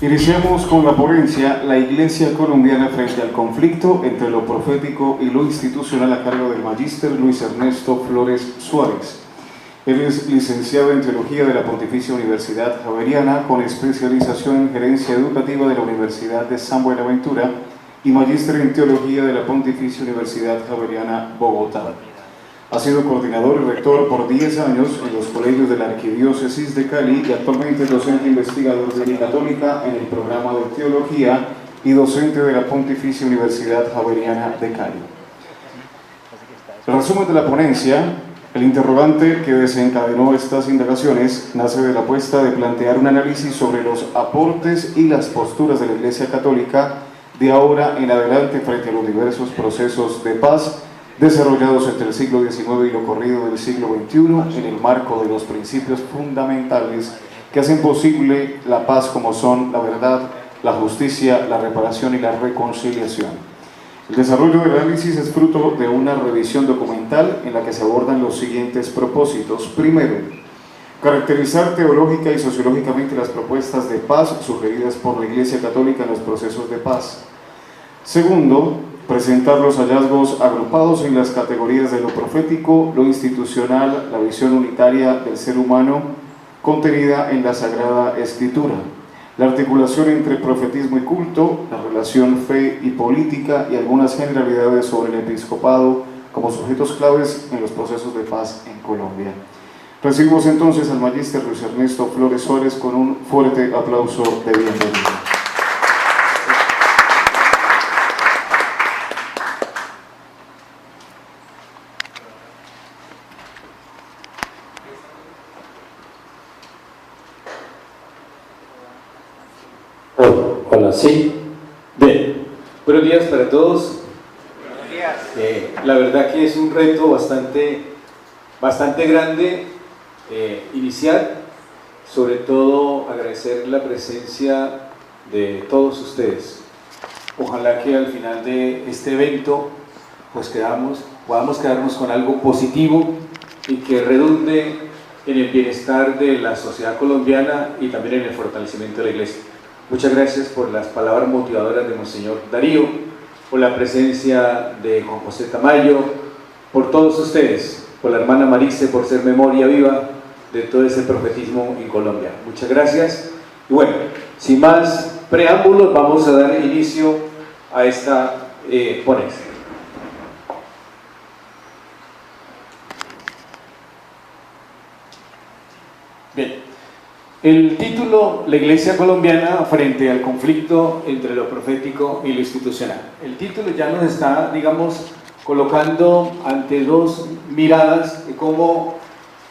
Iniciamos con la ponencia La Iglesia Colombiana frente al conflicto entre lo profético y lo institucional a cargo del Magíster Luis Ernesto Flores Suárez. Él es licenciado en Teología de la Pontificia Universidad Javeriana con especialización en Gerencia Educativa de la Universidad de San Buenaventura y Magíster en Teología de la Pontificia Universidad Javeriana Bogotá. Ha sido coordinador y rector por 10 años en los colegios de la Arquidiócesis de Cali y actualmente es docente investigador de la Católica en el programa de Teología y docente de la Pontificia Universidad Javeriana de Cali. El resumen de la ponencia, el interrogante que desencadenó estas indagaciones nace de la apuesta de plantear un análisis sobre los aportes y las posturas de la Iglesia Católica de ahora en adelante frente a los diversos procesos de paz desarrollados entre el siglo XIX y lo corrido del siglo XXI en el marco de los principios fundamentales que hacen posible la paz, como son la verdad, la justicia, la reparación y la reconciliación. El desarrollo del análisis es fruto de una revisión documental en la que se abordan los siguientes propósitos. Primero, caracterizar teológica y sociológicamente las propuestas de paz sugeridas por la Iglesia Católica en los procesos de paz. Segundo, presentar los hallazgos agrupados en las categorías de lo profético, lo institucional, la visión unitaria del ser humano contenida en la Sagrada Escritura, la articulación entre profetismo y culto, la relación fe y política y algunas generalidades sobre el episcopado como sujetos claves en los procesos de paz en Colombia. Recibimos entonces al Magíster Luis Ernesto Flores Suárez con un fuerte aplauso de bienvenida. Hola, sí. Bien. Buenos días para todos. Buenos días. La verdad que es un reto bastante grande iniciar, sobre todo agradecer la presencia de todos ustedes. Ojalá que al final de este evento pues podamos quedarnos con algo positivo y que redunde en el bienestar de la sociedad colombiana y también en el fortalecimiento de la Iglesia. Muchas gracias por las palabras motivadoras de Monseñor Darío, por la presencia de Juan José Tamayo, por todos ustedes, por la hermana Marice, por ser memoria viva de todo ese profetismo en Colombia. Muchas gracias. Y bueno, sin más preámbulos, vamos a dar inicio a esta ponencia. Bien. El título, La Iglesia Colombiana frente al conflicto entre lo profético y lo institucional. El título ya nos está, digamos, colocando ante dos miradas de cómo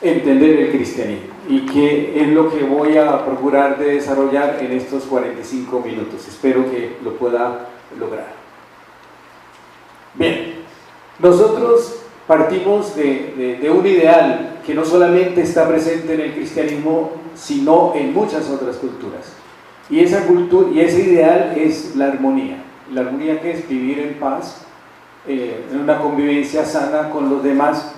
entender el cristianismo y qué es lo que voy a procurar de desarrollar en estos 45 minutos. Espero que lo pueda lograr. Bien, nosotros partimos de un ideal que no solamente está presente en el cristianismo, sino en muchas otras culturas. Y esa cultura y ese ideal es la armonía. La armonía, que es vivir en paz, en una convivencia sana con los demás,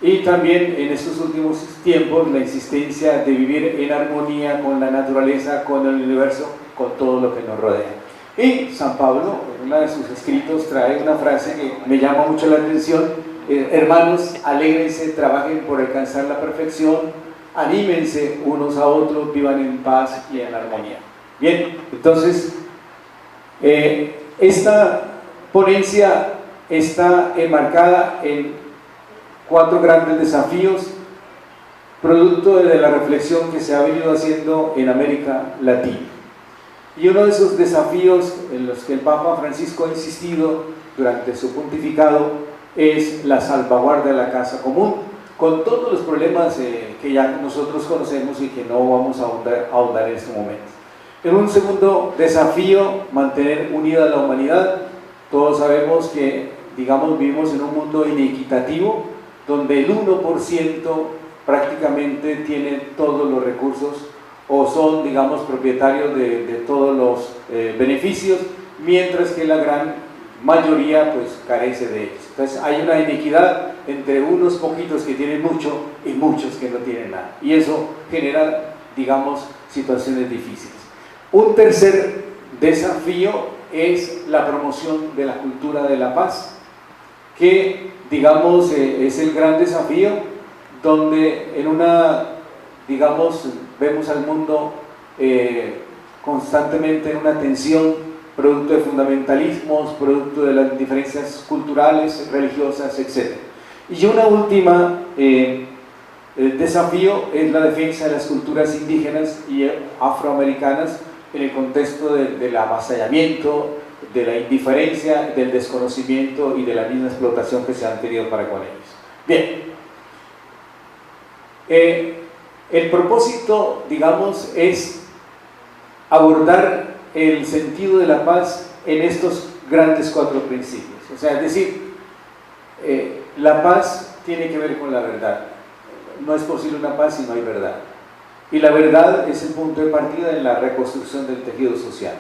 y también en estos últimos tiempos la insistencia de vivir en armonía con la naturaleza, con el universo, con todo lo que nos rodea. Y San Pablo, en uno de sus escritos, trae una frase que me llama mucho la atención: hermanos, alégrense, trabajen por alcanzar la perfección, anímense unos a otros, vivan en paz y en armonía. Bien, entonces, esta ponencia está enmarcada en 4 grandes desafíos, producto de la reflexión que se ha venido haciendo en América Latina. Y uno de esos desafíos en los que el Papa Francisco ha insistido durante su pontificado es la salvaguarda de la casa común, con todos los problemas que ya nosotros conocemos y que no vamos a ahondar en este momento. En un segundo desafío, mantener unida la humanidad. Todos sabemos que, digamos, vivimos en un mundo inequitativo, donde el 1% prácticamente tiene todos los recursos o son, digamos, propietarios de todos los beneficios, mientras que la gran mayoría pues carece de ellos. Entonces hay una inequidad entre unos poquitos que tienen mucho y muchos que no tienen nada, y eso genera, digamos, situaciones difíciles. Un tercer desafío es la promoción de la cultura de la paz, que digamos es el gran desafío, donde digamos, vemos al mundo constantemente en una tensión, producto de fundamentalismos, producto de las diferencias culturales, religiosas, etc. Y una última desafío es la defensa de las culturas indígenas y afroamericanas en el contexto del avasallamiento, de la indiferencia, del desconocimiento y de la misma explotación que se han tenido para con ellos. Bien, el propósito, digamos, es abordar el sentido de la paz en estos grandes 4 principios. O sea, es decir, la paz tiene que ver con la verdad. No es posible una paz si no hay verdad. Y la verdad es el punto de partida en la reconstrucción del tejido social.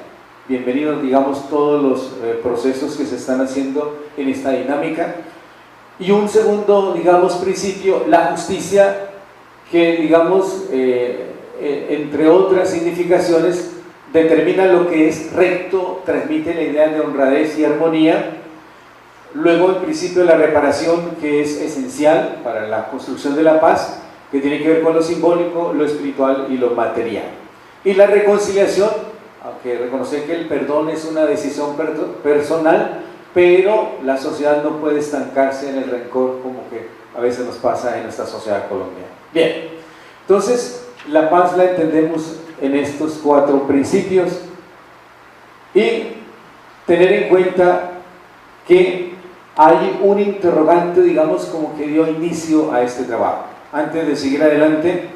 Bienvenidos, digamos, todos los procesos que se están haciendo en esta dinámica. Y un segundo, digamos, principio, la justicia, que, digamos, entre otras significaciones, determina lo que es recto, transmite la idea de honradez y armonía. Luego el principio de la reparación, que es esencial para la construcción de la paz, que tiene que ver con lo simbólico, lo espiritual y lo material. Y la reconciliación, aunque reconocer que el perdón es una decisión personal, pero la sociedad no puede estancarse en el rencor como que a veces nos pasa en nuestra sociedad colombiana. Bien, entonces la paz la entendemos en estos 4 principios y tener en cuenta que hay un interrogante, digamos, como que dio inicio a este trabajo. Antes de seguir adelante,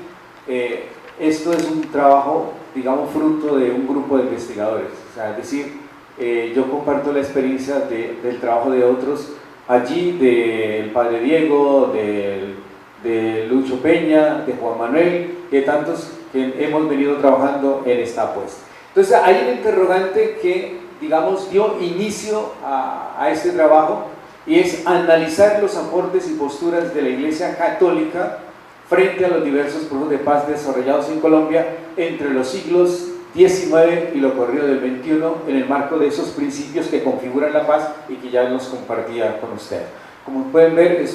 esto es un trabajo, digamos, fruto de un grupo de investigadores. O sea, es decir, yo comparto la experiencia del trabajo de otros allí, del padre Diego, de Lucho Peña, de Juan Manuel, de tantos que hemos venido trabajando en esta apuesta. Entonces, hay un interrogante que, digamos, dio inicio a este trabajo, y es analizar los aportes y posturas de la Iglesia Católica frente a los diversos procesos de paz desarrollados en Colombia entre los siglos XIX y lo corrido del XXI, en el marco de esos principios que configuran la paz y que ya los compartía con usted. Como pueden ver,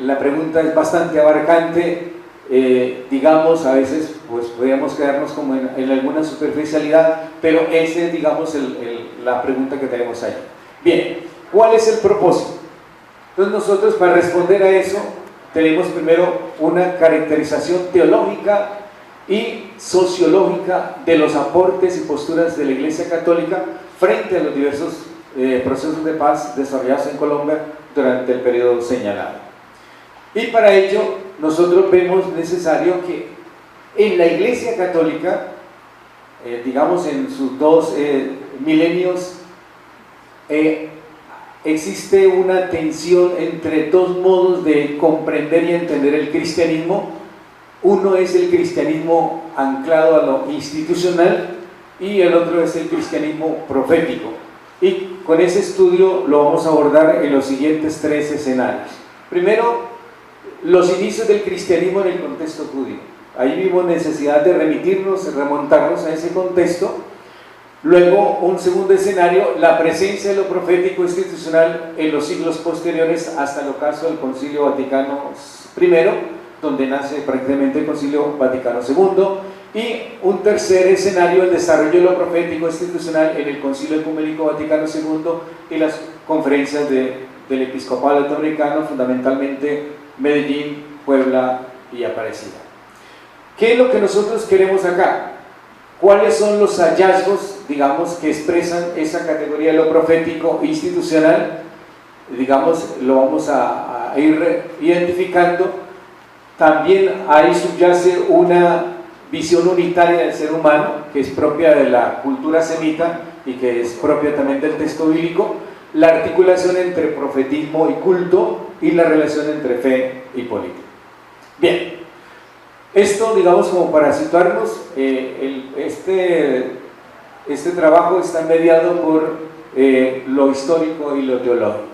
la pregunta es bastante abarcante, digamos, a veces pues podríamos quedarnos como en alguna superficialidad, pero esa es, digamos, la pregunta que tenemos ahí. Bien, ¿cuál es el propósito? Entonces nosotros, para responder a eso, tenemos primero una caracterización teológica y sociológica de los aportes y posturas de la Iglesia Católica frente a los diversos procesos de paz desarrollados en Colombia durante el periodo señalado. Y para ello nosotros vemos necesario que en la Iglesia Católica, digamos en sus 2 milenios, existe una tensión entre 2 modos de comprender y entender el cristianismo. Uno es el cristianismo anclado a lo institucional y el otro es el cristianismo profético. Y con ese estudio lo vamos a abordar en los siguientes 3 escenarios. Primero, los inicios del cristianismo en el contexto judío. Ahí vimos necesidad de remontarnos a ese contexto. Luego, un segundo escenario, la presencia de lo profético institucional en los siglos posteriores hasta el ocaso del Concilio Vaticano I, donde nace prácticamente el Concilio Vaticano II, y un tercer escenario, el desarrollo de lo profético institucional en el Concilio Ecuménico Vaticano II y las conferencias del Episcopado Latinoamericano, fundamentalmente Medellín, Puebla y Aparecida. ¿Qué es lo que nosotros queremos acá? ¿Cuáles son los hallazgos, digamos, que expresan esa categoría de lo profético institucional? Digamos, lo vamos a ir identificando. También ahí subyace una visión unitaria del ser humano, que es propia de la cultura semita y que es propia también del texto bíblico, la articulación entre profetismo y culto y la relación entre fe y política. Bien, esto, digamos, como para situarnos, este trabajo está mediado por lo histórico y lo teológico.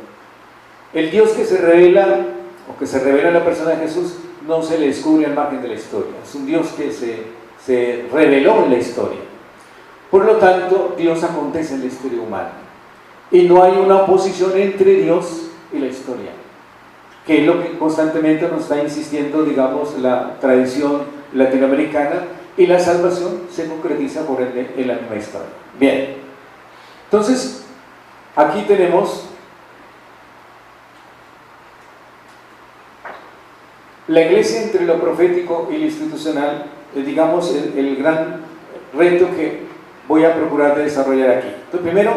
El Dios que se revela, o que se revela en la persona de Jesús, no se le descubre al margen de la historia. Es un Dios que se reveló en la historia. Por lo tanto, Dios acontece en la historia humana. Y no hay una oposición entre Dios y la historia, que es lo que constantemente nos está insistiendo, digamos, la tradición latinoamericana, y la salvación se concretiza por ende en la misma historia. Bien, entonces, aquí tenemos la iglesia entre lo profético y lo institucional, digamos, el gran reto que voy a procurar de desarrollar aquí. Entonces, primero,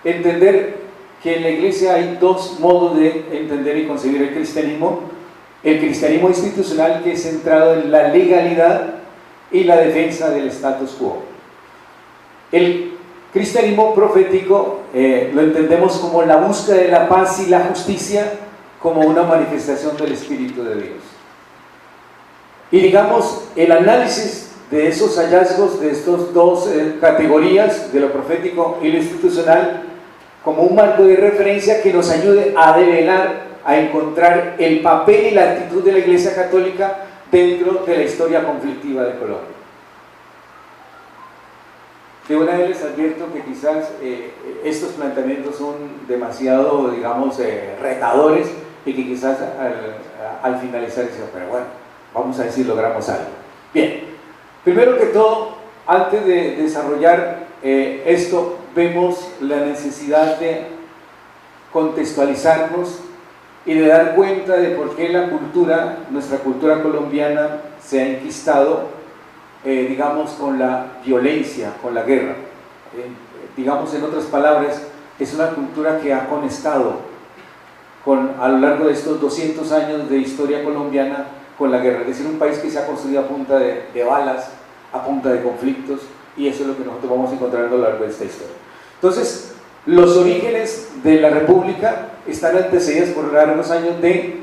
entender que en la iglesia hay dos modos de entender y concebir el cristianismo institucional, que es centrado en la legalidad y la defensa del status quo. El cristianismo profético lo entendemos como la búsqueda de la paz y la justicia, como una manifestación del Espíritu de Dios. Y digamos, el análisis de esos hallazgos, de estas dos categorías, de lo profético y lo institucional, como un marco de referencia que nos ayude a develar, a encontrar el papel y la actitud de la Iglesia Católica dentro de la historia conflictiva de Colombia. De una vez les advierto que quizás estos planteamientos son demasiado, digamos, retadores, y que quizás al finalizar dicen, pero bueno, vamos a ver si logramos algo. Bien, primero que todo, antes de desarrollar esto, vemos la necesidad de contextualizarnos y de dar cuenta de por qué la cultura, nuestra cultura colombiana, se ha enquistado, digamos, con la violencia, con la guerra. Digamos, en otras palabras, es una cultura que ha conectado a lo largo de estos 200 años de historia colombiana con la guerra. Es decir, un país que se ha construido a punta de balas, a punta de conflictos, y eso es lo que nosotros vamos a encontrar a lo largo de esta historia. Entonces, los orígenes de la República están antecedidos por largos años de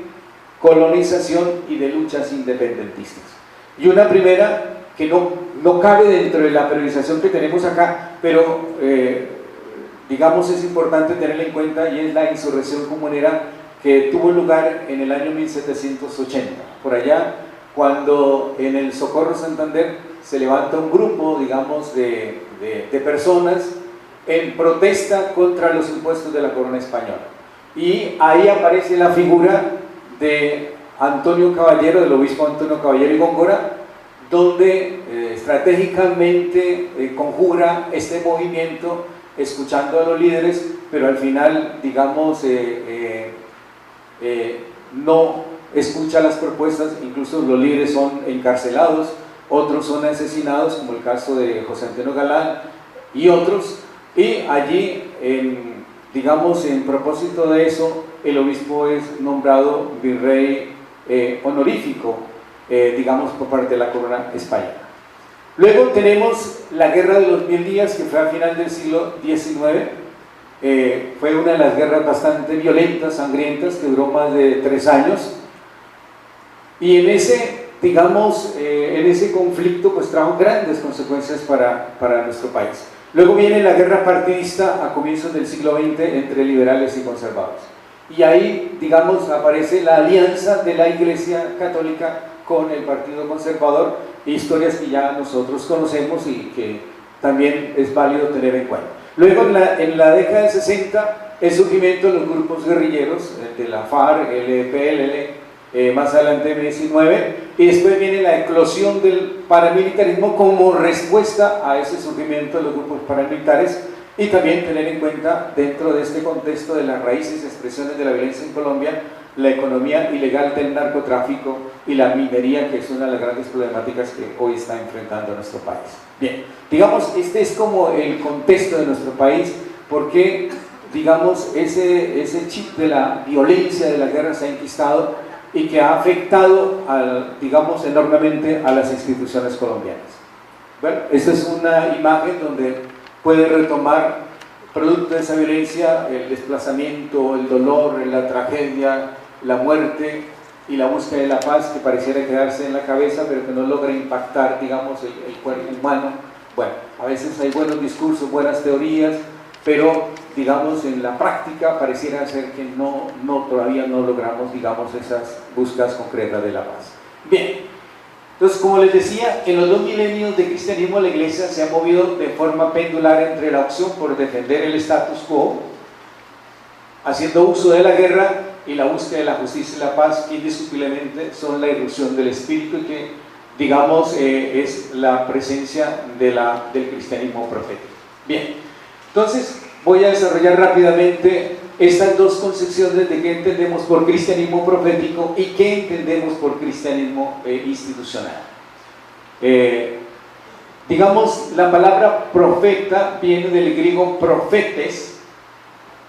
colonización y de luchas independentistas. Y una primera que no cabe dentro de la periodización que tenemos acá, pero digamos es importante tenerla en cuenta, y es la insurrección comunera que tuvo lugar en el año 1780, por allá, cuando en el Socorro Santander se levanta un grupo, digamos, de personas en protesta contra los impuestos de la corona española. Y ahí aparece la figura de Antonio Caballero, del obispo Antonio Caballero y Góngora, donde estratégicamente conjura este movimiento, escuchando a los líderes, pero al final, digamos, no escucha las propuestas. Incluso los líderes son encarcelados, otros son asesinados, como el caso de José Antonio Galán y otros, y allí, digamos, en propósito de eso, el obispo es nombrado virrey honorífico, digamos, por parte de la corona española. Luego tenemos la Guerra de los 1000 días, que fue a final del siglo XIX. Fue una de las guerras bastante violentas, sangrientas, que duró más de 3 años, y en ese, digamos, en ese conflicto pues trajo grandes consecuencias para nuestro país. Luego viene la guerra partidista a comienzos del siglo XX entre liberales y conservadores, y ahí, digamos, aparece la alianza de la Iglesia Católica con el Partido Conservador, historias que ya nosotros conocemos y que también es válido tener en cuenta. Luego, en la década del 60, el surgimiento de los grupos guerrilleros, de la FARC, el EPLN, más adelante M-19, y después viene la eclosión del paramilitarismo como respuesta a ese surgimiento de los grupos paramilitares, y también tener en cuenta, dentro de este contexto de las raíces y expresiones de la violencia en Colombia, la economía ilegal del narcotráfico y la minería, que es una de las grandes problemáticas que hoy está enfrentando nuestro país. Bien, digamos, este es como el contexto de nuestro país, porque, digamos, ese chip de la violencia de la guerra se ha enquistado y que ha afectado, digamos, enormemente a las instituciones colombianas. Bueno, esta es una imagen donde puede retomar, producto de esa violencia, el desplazamiento, el dolor, la tragedia, la muerte y la búsqueda de la paz, que pareciera quedarse en la cabeza, pero que no logra impactar, digamos, el cuerpo humano. Bueno, a veces hay buenos discursos, buenas teorías, pero, digamos, en la práctica pareciera ser que todavía no logramos, digamos, esas búsquedas concretas de la paz. Bien, Entonces, como les decía, en los 2 milenios de cristianismo la iglesia se ha movido de forma pendular entre la opción por defender el status quo, haciendo uso de la guerra, y la búsqueda de la justicia y la paz, que indiscutiblemente son la irrupción del espíritu y que, digamos, es la presencia del cristianismo profético. Bien, entonces voy a desarrollar rápidamente estas dos concepciones de qué entendemos por cristianismo profético y qué entendemos por cristianismo institucional. Digamos, la palabra profeta viene del griego profetes.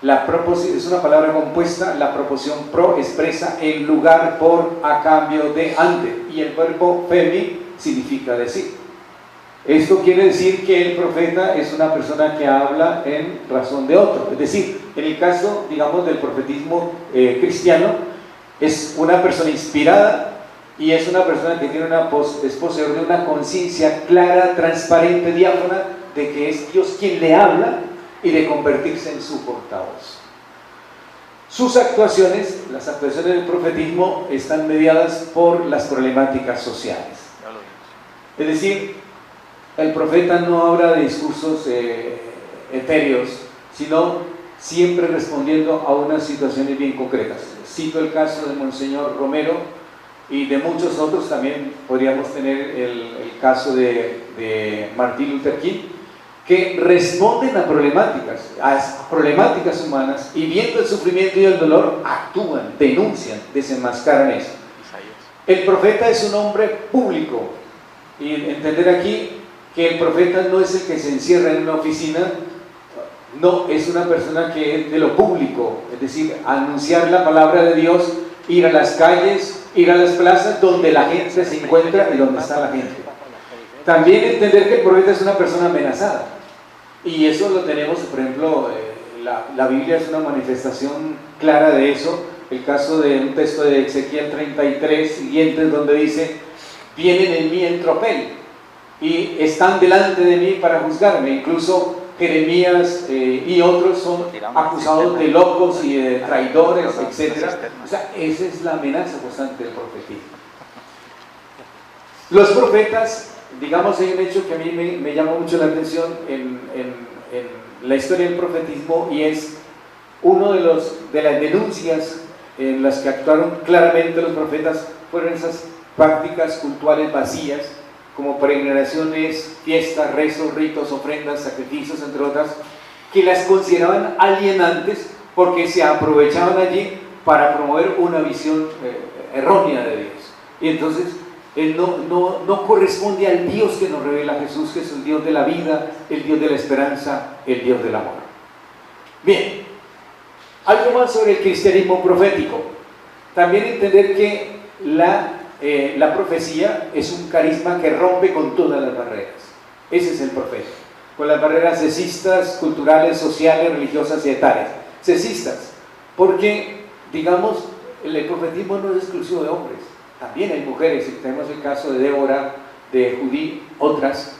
Es una palabra compuesta, la proposición pro expresa en lugar, por, a cambio de, ante, y el verbo femi significa decir. Esto quiere decir que el profeta es una persona que habla en razón de otro, es decir, en el caso, digamos, del profetismo cristiano, es una persona inspirada y es una persona que tiene es poseedor de una conciencia clara, transparente, diáfana, de que es Dios quien le habla y de convertirse en su portavoz. Sus actuaciones, las actuaciones del profetismo, están mediadas por las problemáticas sociales. Es decir, el profeta no habla de discursos etéreos, sino siempre respondiendo a unas situaciones bien concretas. Cito el caso de Monseñor Romero y de muchos otros. También podríamos tener el caso de Martin Luther King, que responden a problemáticas humanas, y viendo el sufrimiento y el dolor, actúan, denuncian, desenmascaran eso. El profeta es un hombre público, y entender aquí que el profeta no es el que se encierra en una oficina, no, es una persona que es de lo público, es decir, anunciar la palabra de Dios, ir a las calles, ir a las plazas donde la gente se encuentra y donde está la gente. También entender que el profeta es una persona amenazada, y eso lo tenemos, por ejemplo, la Biblia es una manifestación clara de eso. El caso de un texto de Ezequiel 33 siguientes, donde dice: vienen en mí en tropel y están delante de mí para juzgarme. Incluso Jeremías y otros son acusados de locos y de traidores, etc. O sea, esa es la amenaza constante del profetismo. Los profetas, digamos, hay un hecho que a mí me llama mucho la atención en la historia del profetismo, y es uno de las denuncias en las que actuaron claramente los profetas, fueron esas prácticas cultuales vacías, como peregrinaciones, fiestas, rezos, ritos, ofrendas, sacrificios, entre otras, que las consideraban alienantes porque se aprovechaban allí para promover una visión errónea de Dios. Y entonces no corresponde al Dios que nos revela Jesús, que es el Dios de la vida, el Dios de la esperanza, el Dios del amor. Bien, algo más sobre el cristianismo profético. También entender que la profecía es un carisma que rompe con todas las barreras. Ese es el profeta, con las barreras sexistas, culturales, sociales, religiosas y etarias. Sexistas, porque, digamos, el profetismo no es exclusivo de hombres, también hay mujeres. Tenemos el caso de Débora, de Judí, otras.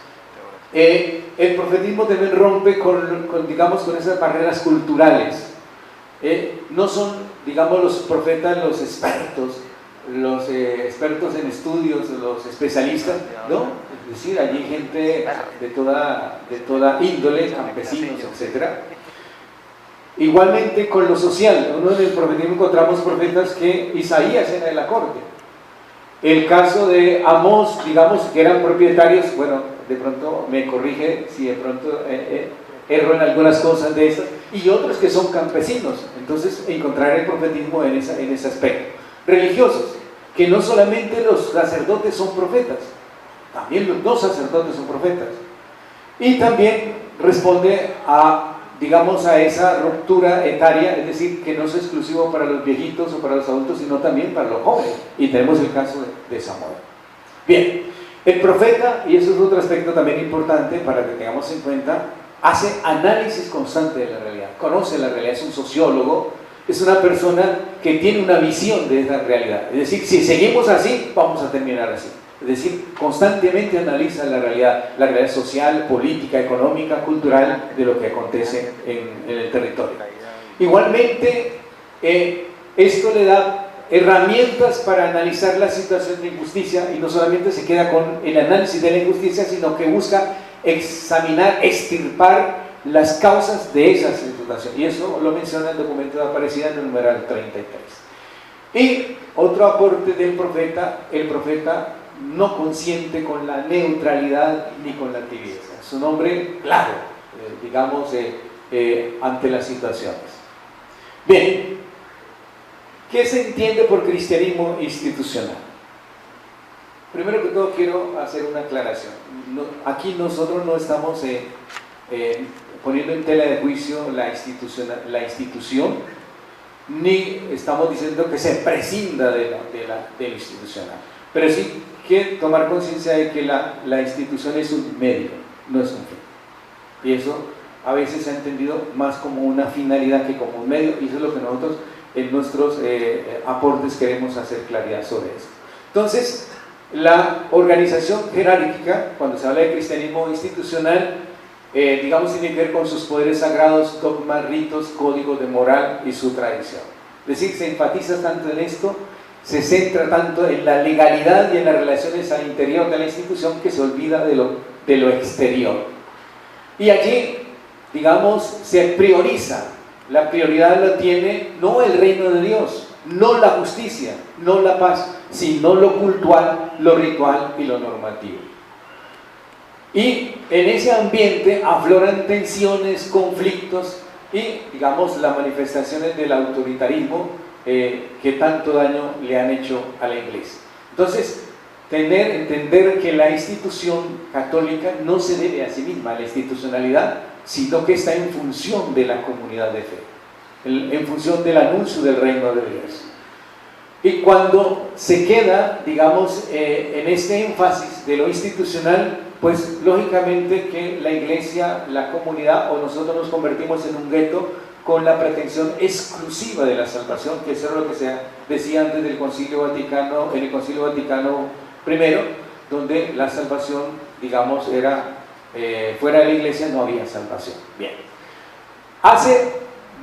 El profetismo también rompe con esas barreras culturales. No son, digamos, los profetas los expertos en estudios, los especialistas, ¿no? Es decir, allí gente de toda índole, campesinos, etc. Igualmente con lo social. Uno en el profetismo encontramos profetas que Isaías era de la corte. El caso de Amós, digamos, que eran propietarios, bueno, de pronto me corrige si de pronto erro en algunas cosas de esas, y otros que son campesinos. Entonces encontrar el profetismo en ese aspecto. Religiosos, que no solamente los sacerdotes son profetas, también los no sacerdotes son profetas. Y también responde a esa ruptura etaria, es decir, que no es exclusivo para los viejitos o para los adultos, sino también para los jóvenes. Y tenemos el caso de Samuel. Bien, el profeta, y eso es otro aspecto también importante para que tengamos en cuenta, hace análisis constante de la realidad, conoce la realidad, es un sociólogo, es una persona que tiene una visión de esa realidad. Es decir, si seguimos así, vamos a terminar así. Es decir, constantemente analiza la realidad social, política, económica, cultural de lo que acontece en el territorio. Igualmente, esto le da herramientas para analizar la situación de injusticia, y no solamente se queda con el análisis de la injusticia, sino que busca examinar, extirpar las causas de esa situación, y eso lo menciona el documento de Aparecida en el numeral 33. Y otro aporte del profeta: el profeta no consiente con la neutralidad ni con la tibieza, es un hombre claro, digamos, ante las situaciones. Bien, ¿qué se entiende por cristianismo institucional? Primero que todo quiero hacer una aclaración. Aquí nosotros no estamos poniendo en tela de juicio la institución, ni estamos diciendo que se prescinda de lo institucional, pero sí que tomar conciencia de que la institución es un medio, no es un fin, y eso a veces se ha entendido más como una finalidad que como un medio, y eso es lo que nosotros en nuestros aportes queremos hacer claridad sobre eso. Entonces, la organización jerárquica, cuando se habla de cristianismo institucional, digamos, tiene que ver con sus poderes sagrados, dogmas, ritos, códigos de moral y su tradición. Es decir, se enfatiza tanto en esto, se centra tanto en la legalidad y en las relaciones al interior de la institución, que se olvida de lo exterior. Y allí, digamos, se prioriza. La prioridad la tiene no el reino de Dios, no la justicia, no la paz, sino lo cultural, lo ritual y lo normativo. Y en ese ambiente afloran tensiones, conflictos y, digamos, las manifestaciones del autoritarismo que tanto daño le han hecho a la Iglesia. Entonces, entender que la institución católica no se debe a sí misma, a la institucionalidad, sino que está en función de la comunidad de fe, en función del anuncio del reino de Dios. Y cuando se queda, digamos, en este énfasis de lo institucional, pues lógicamente que la Iglesia, la comunidad o nosotros nos convertimos en un gueto con la pretensión exclusiva de la salvación, que eso es lo que se decía antes del Concilio Vaticano, en el Concilio Vaticano I, donde la salvación, digamos, era fuera de la Iglesia no había salvación. Bien, hace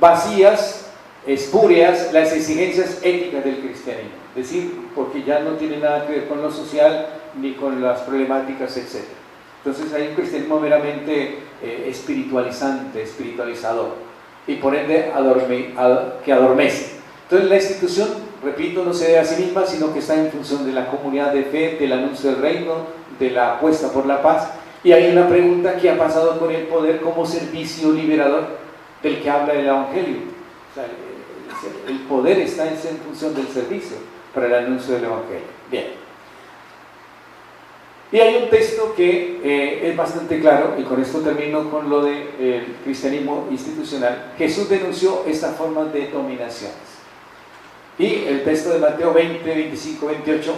vacías, espurias las exigencias éticas del cristianismo, es decir, porque ya no tiene nada que ver con lo social ni con las problemáticas, etc. Entonces hay un cristianismo meramente espiritualizante, espiritualizador, y por ende que adormece. Entonces la institución, repito, no se debe a sí misma, sino que está en función de la comunidad de fe, del anuncio del reino, de la apuesta por la paz. Y hay una pregunta: ¿qué ha pasado con el poder como servicio liberador del que habla el Evangelio? O sea, el poder está en función del servicio para el anuncio del Evangelio. Bien. Y hay un texto que es bastante claro, y con esto termino con lo del cristianismo institucional. Jesús denunció esta forma de dominaciones. Y el texto de Mateo 20, 25, 28,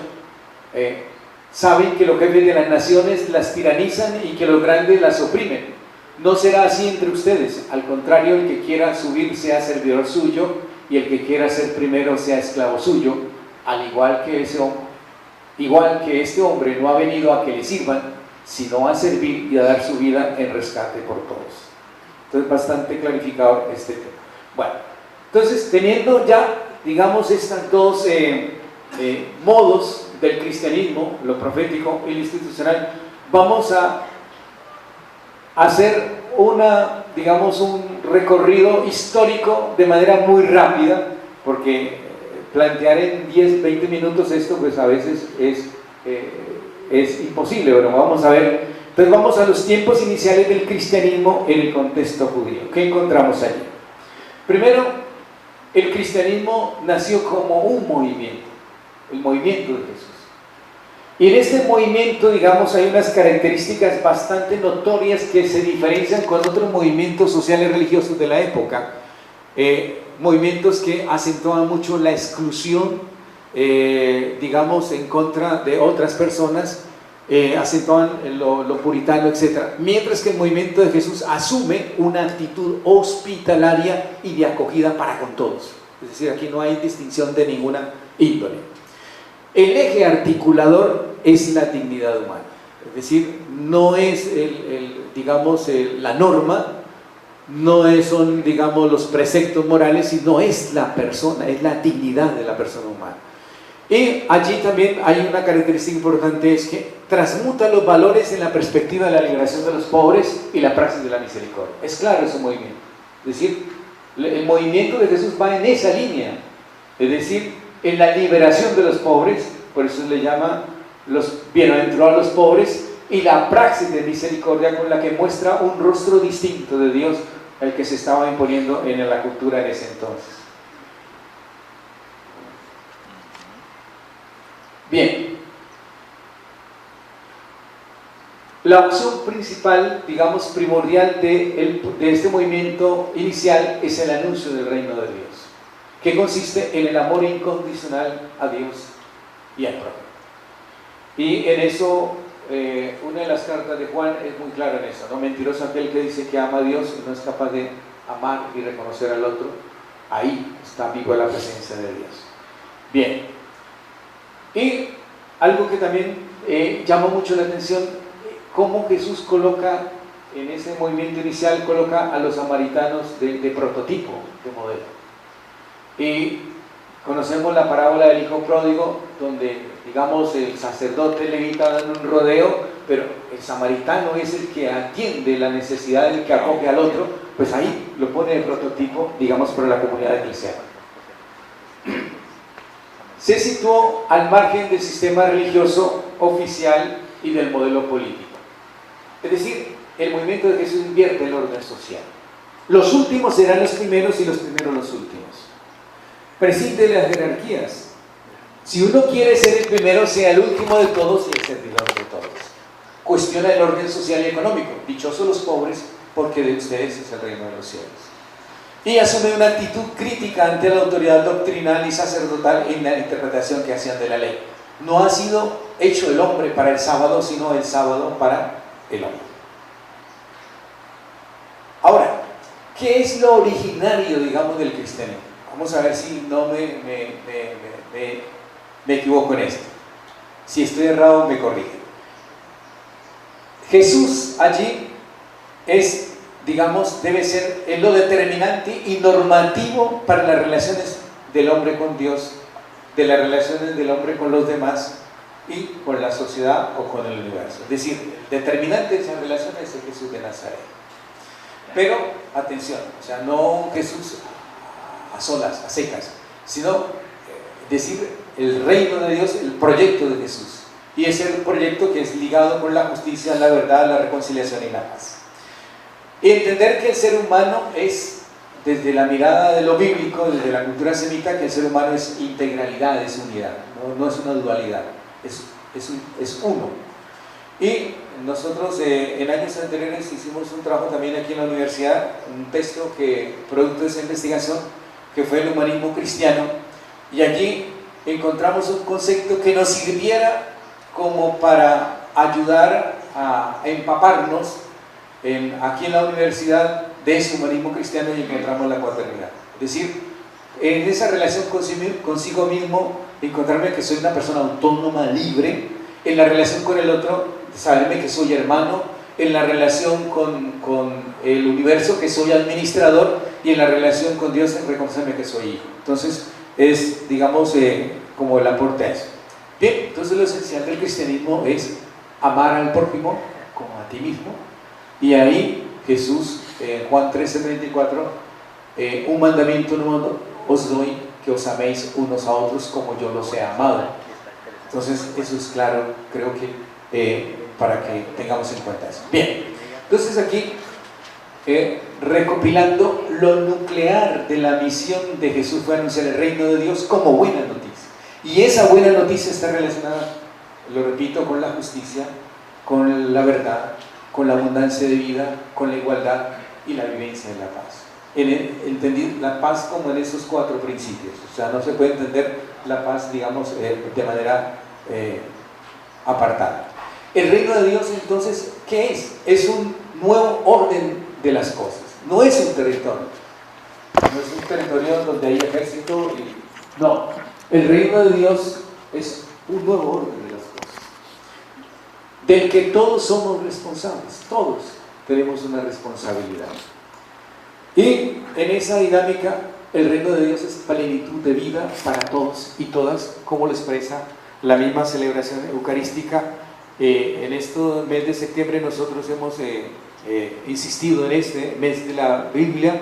saben que los jefes de las naciones las tiranizan y que los grandes las oprimen. No será así entre ustedes, al contrario, el que quiera subir sea servidor suyo, y el que quiera ser primero sea esclavo suyo, al igual que este hombre no ha venido a que le sirvan, sino a servir y a dar su vida en rescate por todos. Entonces, bastante clarificado este tema. Bueno, entonces, teniendo ya, digamos, estas dos modos del cristianismo, lo profético y lo institucional, vamos a hacer digamos, un recorrido histórico de manera muy rápida, porque plantear en 10, 20 minutos esto, pues a veces es imposible, pero vamos a ver. Entonces vamos a los tiempos iniciales del cristianismo en el contexto judío. ¿Qué encontramos allí? Primero, el cristianismo nació como un movimiento, el movimiento de Jesús. Y en este movimiento, digamos, hay unas características bastante notorias que se diferencian con otros movimientos sociales religiosos de la época. Movimientos que acentuaban mucho la exclusión, digamos, en contra de otras personas, acentuaban lo puritano, etc. Mientras que el movimiento de Jesús asume una actitud hospitalaria y de acogida para con todos. Es decir, aquí no hay distinción de ninguna índole. El eje articulador es la dignidad humana, es decir, no es digamos, la norma, no son, digamos, los preceptos morales, sino es la persona, es la dignidad de la persona humana. Y allí también hay una característica importante, es que transmuta los valores en la perspectiva de la liberación de los pobres y la praxis de la misericordia. Es claro ese movimiento. Es decir, el movimiento de Jesús va en esa línea, es decir, en la liberación de los pobres, por eso le llama los bienaventurados a los pobres, y la praxis de misericordia con la que muestra un rostro distinto de Dios al que se estaba imponiendo en la cultura en ese entonces. Bien, la opción principal, digamos primordial de este movimiento inicial es el anuncio del reino de Dios, que consiste en el amor incondicional a Dios y al prójimo. Y en eso, una de las cartas de Juan es muy clara en eso, ¿no? Mentiroso aquel que dice que ama a Dios y no es capaz de amar y reconocer al otro. Ahí está viva la presencia de Dios. Bien. Y algo que también llamó mucho la atención, cómo Jesús coloca, en ese movimiento inicial, coloca a los samaritanos de prototipo, de modelo. Y conocemos la parábola del hijo pródigo, donde, digamos, el sacerdote levita dando un rodeo, pero el samaritano es el que atiende la necesidad del que acoge al otro, pues ahí lo pone de prototipo, digamos, para la comunidad eclesial. Se situó al margen del sistema religioso oficial y del modelo político. Es decir, el movimiento de Jesús invierte el orden social. Los últimos serán los primeros y los primeros los últimos. Prescinde de las jerarquías. Si uno quiere ser el primero, sea el último de todos y el servidor de todos. Cuestiona el orden social y económico. Dichosos los pobres, porque de ustedes es el reino de los cielos. Y asume una actitud crítica ante la autoridad doctrinal y sacerdotal en la interpretación que hacían de la ley. No ha sido hecho el hombre para el sábado, sino el sábado para el hombre. Ahora, ¿qué es lo originario, digamos, del cristianismo? Vamos a ver si no me equivoco en esto. Si estoy errado, me corrigen. Jesús allí es, digamos, debe ser en lo determinante y normativo para las relaciones del hombre con Dios, de las relaciones del hombre con los demás y con la sociedad o con el universo. Es decir, determinante de esas relaciones es el Jesús de Nazaret. Pero, atención, o sea, no Jesús a solas, a secas, sino decir el reino de Dios, el proyecto de Jesús. Y ese es el proyecto que es ligado con la justicia, la verdad, la reconciliación y la paz. Y entender que el ser humano es, desde la mirada de lo bíblico, desde la cultura semita, que el ser humano es integralidad, es unidad, no es una dualidad, es uno. Y nosotros en años anteriores hicimos un trabajo también aquí en la universidad, un texto que, producto de esa investigación, que fue el humanismo cristiano, y allí encontramos un concepto que nos sirviera como para ayudar a empaparnos aquí en la universidad de ese humanismo cristiano, y encontramos la cuaternidad. Es decir, en esa relación consigo mismo, encontrarme que soy una persona autónoma, libre, en la relación con el otro, saberme que soy hermano, en la relación con el universo, que soy administrador, y en la relación con Dios, reconocerme que soy hijo. Entonces, es, digamos, como el aporte a eso. Bien, entonces lo esencial del cristianismo es amar al prójimo como a ti mismo. Y ahí Jesús, Juan 13:34, un mandamiento nuevo os doy, que os améis unos a otros como yo los he amado. Entonces eso es claro, creo que para que tengamos en cuenta eso. Bien, entonces aquí recopilando, lo nuclear de la misión de Jesús fue anunciar el reino de Dios como buena noticia. Y esa buena noticia está relacionada, lo repito, con la justicia, con la verdad, con la abundancia de vida, con la igualdad y la vivencia de la paz. Entender la paz como en esos 4 principios. O sea, no se puede entender la paz, digamos, de manera apartada. El reino de Dios, entonces, ¿qué es? Es un nuevo orden de las cosas. No es un territorio. No es un territorio donde hay ejército. No. El reino de Dios es un nuevo orden de las cosas, del que todos somos responsables. Todos tenemos una responsabilidad. Y en esa dinámica el reino de Dios es plenitud de vida para todos y todas, como lo expresa la misma celebración eucarística. En este mes de septiembre nosotros hemos insistido en este mes de la Biblia,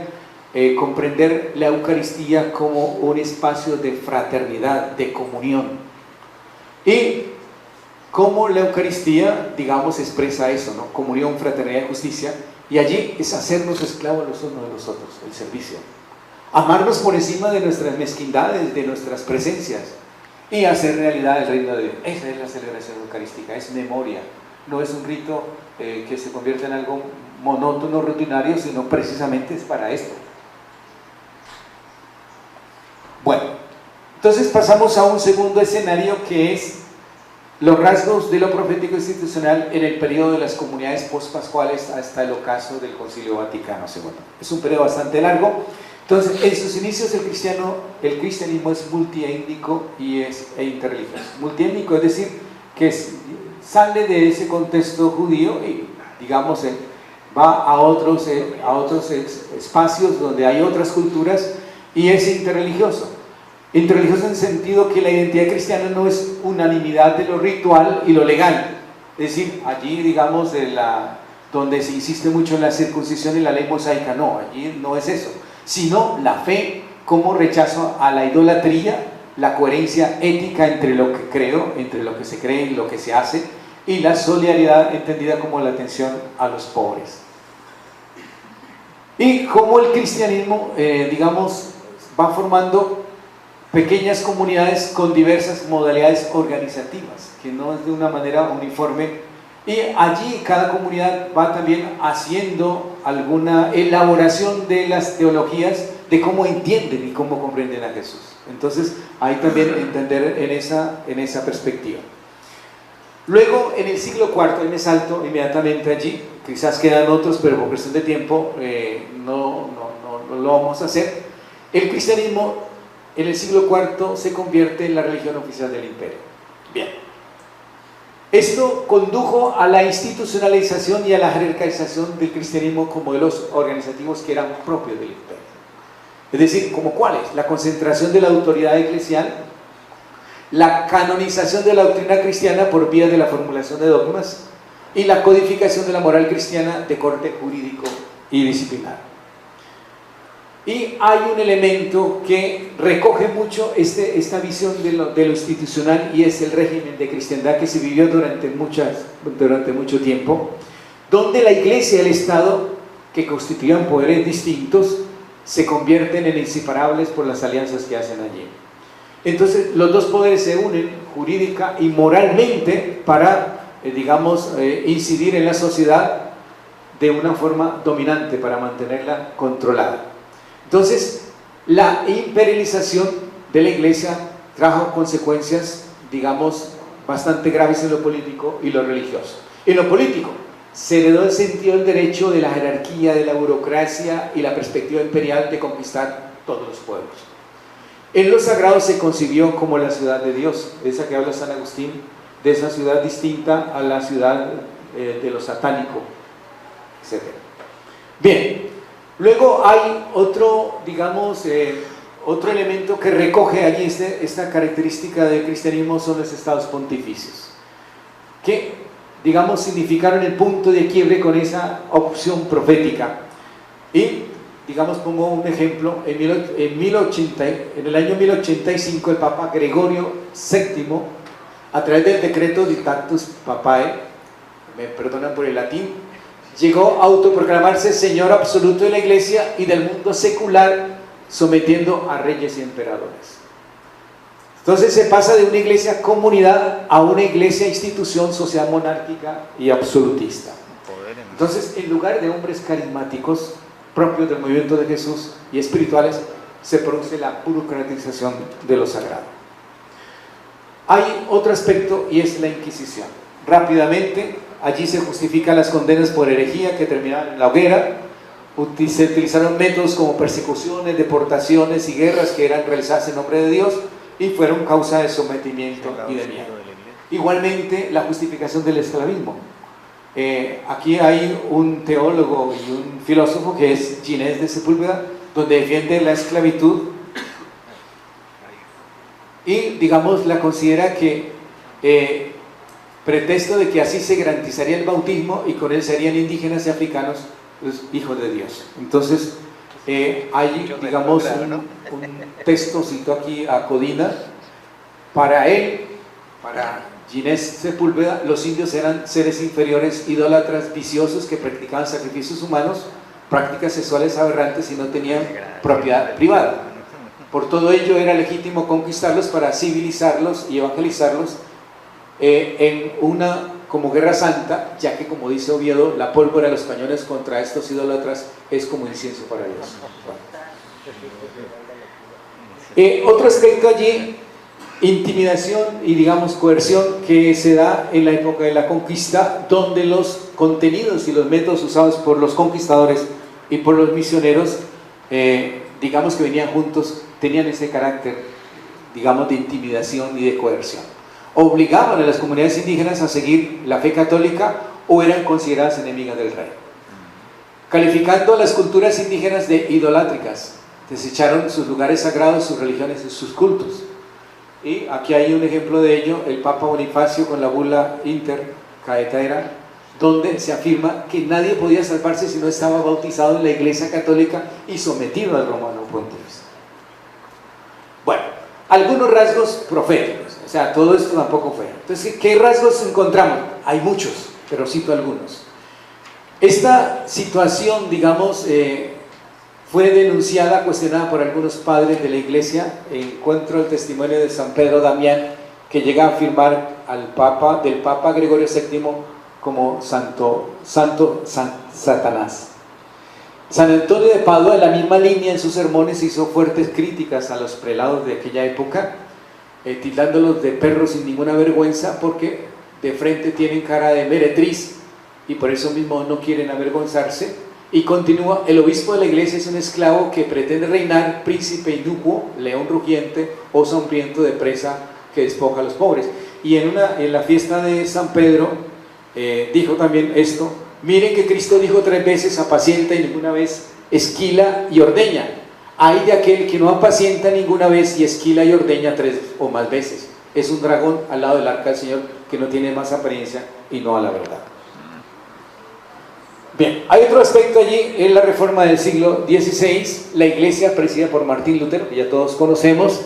comprender la Eucaristía como un espacio de fraternidad, de comunión. Y como la Eucaristía, digamos, expresa eso, ¿no? Comunión, fraternidad y justicia, y allí es hacernos esclavos los unos de los otros, el servicio. Amarnos por encima de nuestras mezquindades, de nuestras presencias, y hacer realidad el reino de Dios. Esa es la celebración eucarística, es memoria, no es un rito que se convierte en algo monótono, rutinario, sino precisamente es para esto. Bueno, entonces pasamos a un segundo escenario, que es los rasgos de lo profético institucional en el periodo de las comunidades pospascuales hasta el ocaso del Concilio Vaticano II. Es un periodo bastante largo. Entonces, en sus inicios el cristianismo es multiétnico e interreligioso. Multiétnico es decir, que sale de ese contexto judío y, digamos, va a otros espacios donde hay otras culturas, y es interreligioso. Interreligioso en el sentido que la identidad cristiana no es unanimidad de lo ritual y lo legal. Es decir, allí, digamos, donde se insiste mucho en la circuncisión y la ley mosaica, no, allí no es eso, sino la fe como rechazo a la idolatría, la coherencia ética entre lo que creo, entre lo que se cree y lo que se hace, y la solidaridad entendida como la atención a los pobres. Y como el cristianismo, digamos, va formando pequeñas comunidades con diversas modalidades organizativas, que no es de una manera uniforme, y allí cada comunidad va también haciendo alguna elaboración de las teologías, de cómo entienden y cómo comprenden a Jesús. Entonces hay también entender en esa perspectiva. Luego, en el siglo IV, y me salto inmediatamente allí, quizás quedan otros, pero por cuestión de tiempo no lo vamos a hacer. El cristianismo en el siglo IV se convierte en la religión oficial del imperio. Bien. Esto condujo a la institucionalización y a la jerarquización del cristianismo como modelos organizativos que eran propios del imperio. Es decir, ¿como cuáles? La concentración de la autoridad eclesial, la canonización de la doctrina cristiana por vía de la formulación de dogmas y la codificación de la moral cristiana de corte jurídico y disciplinar. Y hay un elemento que recoge mucho esta visión de lo institucional, y es el régimen de cristiandad que se vivió durante mucho tiempo, donde la Iglesia y el Estado, que constituían poderes distintos, se convierten en inseparables por las alianzas que hacen allí. Entonces los dos poderes se unen jurídica y moralmente para, incidir en la sociedad de una forma dominante, para mantenerla controlada. Entonces, la imperialización de la Iglesia trajo consecuencias, bastante graves en lo político y lo religioso. En lo político, se heredó el sentido del derecho, de la jerarquía, de la burocracia y la perspectiva imperial de conquistar todos los pueblos. En lo sagrado se concibió como la ciudad de Dios, de esa que habla San Agustín, de esa ciudad distinta a la ciudad de lo satánico, etc. Bien. Luego hay otro elemento que recoge allí esta característica del cristianismo, son los estados pontificios, que, significaron el punto de quiebre con esa opción profética. Y, pongo un ejemplo, en el año 1085 el Papa Gregorio VII, a través del decreto Dictatus Papae, me perdonan por el latín, llegó a autoproclamarse Señor absoluto de la Iglesia y del mundo secular, sometiendo a reyes y emperadores. Entonces se pasa de una iglesia comunidad a una iglesia institución social monárquica y absolutista. Entonces, en lugar de hombres carismáticos propios del movimiento de Jesús y espirituales, se produce la burocratización de lo sagrado. Hay otro aspecto, y es la Inquisición. Rápidamente, allí se justifican las condenas por herejía que terminaron en la hoguera. Se utilizaron métodos como persecuciones, deportaciones y guerras que eran realizadas en nombre de Dios y fueron causa de sometimiento y de miedo. Igualmente, la justificación del esclavismo. Aquí hay un teólogo y un filósofo que es Ginés de Sepúlveda, donde defiende la esclavitud y, digamos, la considera que pretexto de que así se garantizaría el bautismo y con él serían indígenas y africanos los hijos de Dios. Entonces, hay, digamos, un texto, cito aquí a Codina, para él, para Ginés Sepúlveda, los indios eran seres inferiores, idólatras, viciosos que practicaban sacrificios humanos, prácticas sexuales aberrantes y no tenían propiedad privada. Por todo ello era legítimo conquistarlos para civilizarlos y evangelizarlos en una como guerra santa, ya que, como dice Oviedo, la pólvora de los cañones contra estos idólatras es como incienso para Dios. Otro aspecto allí, intimidación y, digamos, coerción, que se da en la época de la conquista, donde los contenidos y los métodos usados por los conquistadores y por los misioneros, digamos que venían juntos, tenían ese carácter, digamos, de intimidación y de coerción. Obligaban a las comunidades indígenas a seguir la fe católica o eran consideradas enemigas del rey. Calificando a las culturas indígenas de idolátricas, desecharon sus lugares sagrados, sus religiones y sus cultos. Y aquí hay un ejemplo de ello, el Papa Bonifacio con la bula Inter Caetera, donde se afirma que nadie podía salvarse si no estaba bautizado en la Iglesia Católica y sometido al Romano Pontífice. Bueno, algunos rasgos proféticos, o sea, todo esto tampoco fue. Entonces, ¿qué rasgos encontramos? Hay muchos, pero cito algunos. Esta situación, digamos, fue denunciada, cuestionada por algunos padres de la Iglesia. Encuentro el testimonio de San Pedro Damián, que llega a afirmar del Papa Gregorio VII como santo Satanás. San Antonio de Padua, en la misma línea, en sus sermones hizo fuertes críticas a los prelados de aquella época, tildándolos de perros sin ninguna vergüenza, porque de frente tienen cara de meretriz y por eso mismo no quieren avergonzarse. Y continúa: el obispo de la iglesia es un esclavo que pretende reinar, príncipe inocuo, león rugiente, oso hambriento de presa que despoja a los pobres. Y en la fiesta de San Pedro dijo también esto: miren que Cristo dijo 3 veces apacienta y ninguna vez esquila y ordeña. Ay de aquel que no apacienta ninguna vez y esquila y ordeña 3 o más veces. Es un dragón al lado del arca del Señor que no tiene más apariencia y no a la verdad. Bien, hay otro aspecto allí en la reforma del siglo XVI, la iglesia presidida por Martín Lutero, que ya todos conocemos,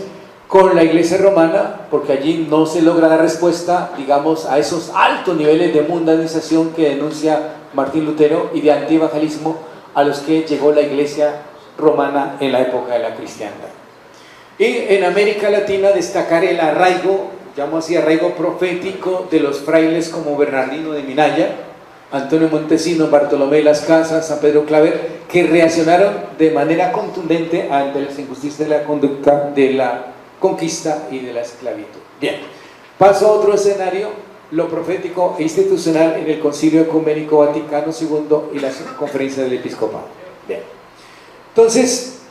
con la iglesia romana, porque allí no se logra dar respuesta, digamos, a esos altos niveles de mundanización que denuncia Martín Lutero y de antievangelismo a los que llegó la iglesia romana en la época de la cristiandad. Y en América Latina destacar el arraigo, llamo así arraigo profético, de los frailes como Bernardino de Minaya, Antonio Montesino, Bartolomé Las Casas, San Pedro Claver, que reaccionaron de manera contundente ante las injusticias de la conducta de la conquista y de la esclavitud. Bien, paso a otro escenario, lo profético e institucional en el Concilio Ecuménico Vaticano II y la Conferencia del Episcopado. Bien, entonces,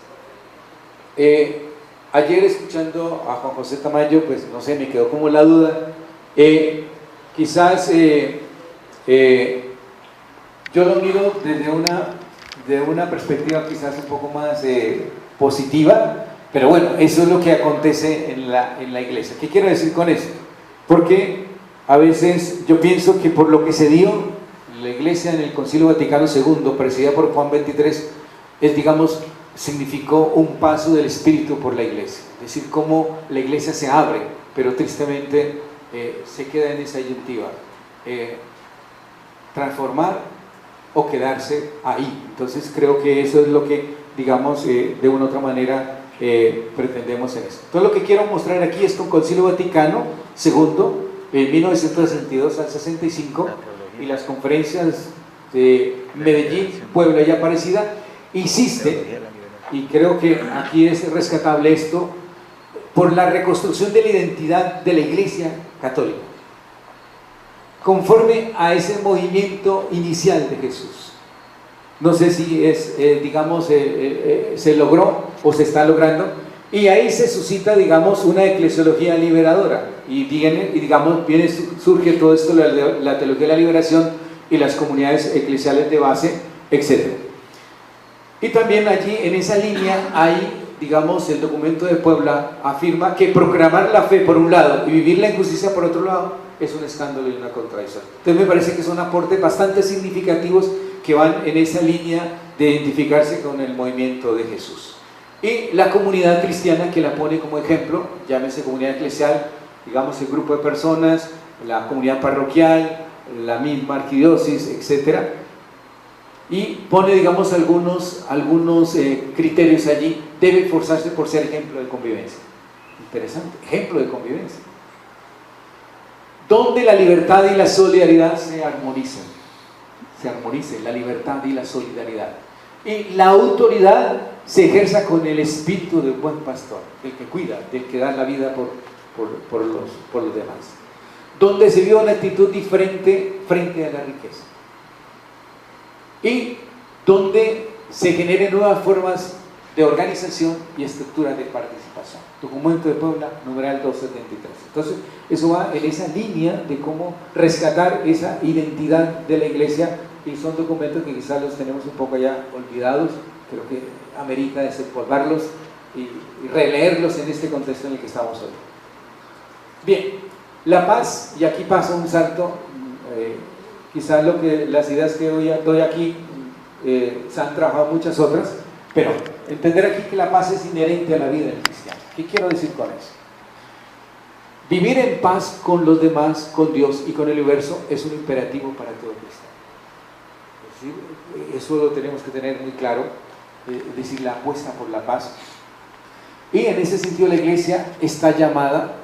ayer escuchando a Juan José Tamayo, pues no sé, me quedó como la duda, quizás yo lo miro desde una perspectiva quizás un poco más positiva, pero bueno, eso es lo que acontece en la iglesia. ¿Qué quiero decir con eso? Porque a veces yo pienso que por lo que se dio la iglesia en el Concilio Vaticano II, presidida por Juan XXIII, digamos, significó un paso del Espíritu por la iglesia, es decir, cómo la iglesia se abre, pero tristemente se queda en esa disyuntiva, transformar o quedarse ahí. Entonces creo que eso es lo que, digamos, de una u otra manera pretendemos en eso. Entonces lo que quiero mostrar aquí es que un Concilio Vaticano II en 1962 al 65 y las conferencias de Medellín, Puebla y Aparecida insiste, y creo que aquí es rescatable esto, por la reconstrucción de la identidad de la Iglesia Católica conforme a ese movimiento inicial de Jesús. No sé si digamos, se logró o se está logrando, y ahí se suscita, digamos, una eclesiología liberadora, y digamos, surge todo esto, la teología de la liberación, y las comunidades eclesiales de base, etc. Y también allí en esa línea hay, digamos, el documento de Puebla afirma que proclamar la fe por un lado y vivir la injusticia por otro lado es un escándalo y una contradicción. Entonces me parece que son aportes bastante significativos que van en esa línea de identificarse con el movimiento de Jesús. Y la comunidad cristiana que la pone como ejemplo, llámese comunidad eclesial, digamos el grupo de personas, la comunidad parroquial, la misma arquidiócesis, etc. Y pone, digamos, algunos criterios allí. Debe esforzarse por ser ejemplo de convivencia. Interesante, ejemplo de convivencia. Donde la libertad y la solidaridad se armonizan, la libertad y la solidaridad. Y la autoridad se ejerza con el espíritu del buen pastor, del que cuida, del que da la vida por los demás. Donde se vio una actitud diferente frente a la riqueza. Y donde se generen nuevas formas de organización y estructuras de participación. Documento de Puebla, numeral 273. Entonces, eso va en esa línea de cómo rescatar esa identidad de la Iglesia, y son documentos que quizás los tenemos un poco ya olvidados, creo que amerita desempolvarlos y releerlos en este contexto en el que estamos hoy. Bien, la paz, y aquí pasa un salto, quizás las ideas que doy aquí se han trabajado muchas otras, pero entender aquí que la paz es inherente a la vida del cristiano. ¿Qué quiero decir con eso? Vivir en paz con los demás, con Dios y con el universo es un imperativo para todo cristiano. Es decir, eso lo tenemos que tener muy claro, es decir, la apuesta por la paz. Y en ese sentido la Iglesia está llamada,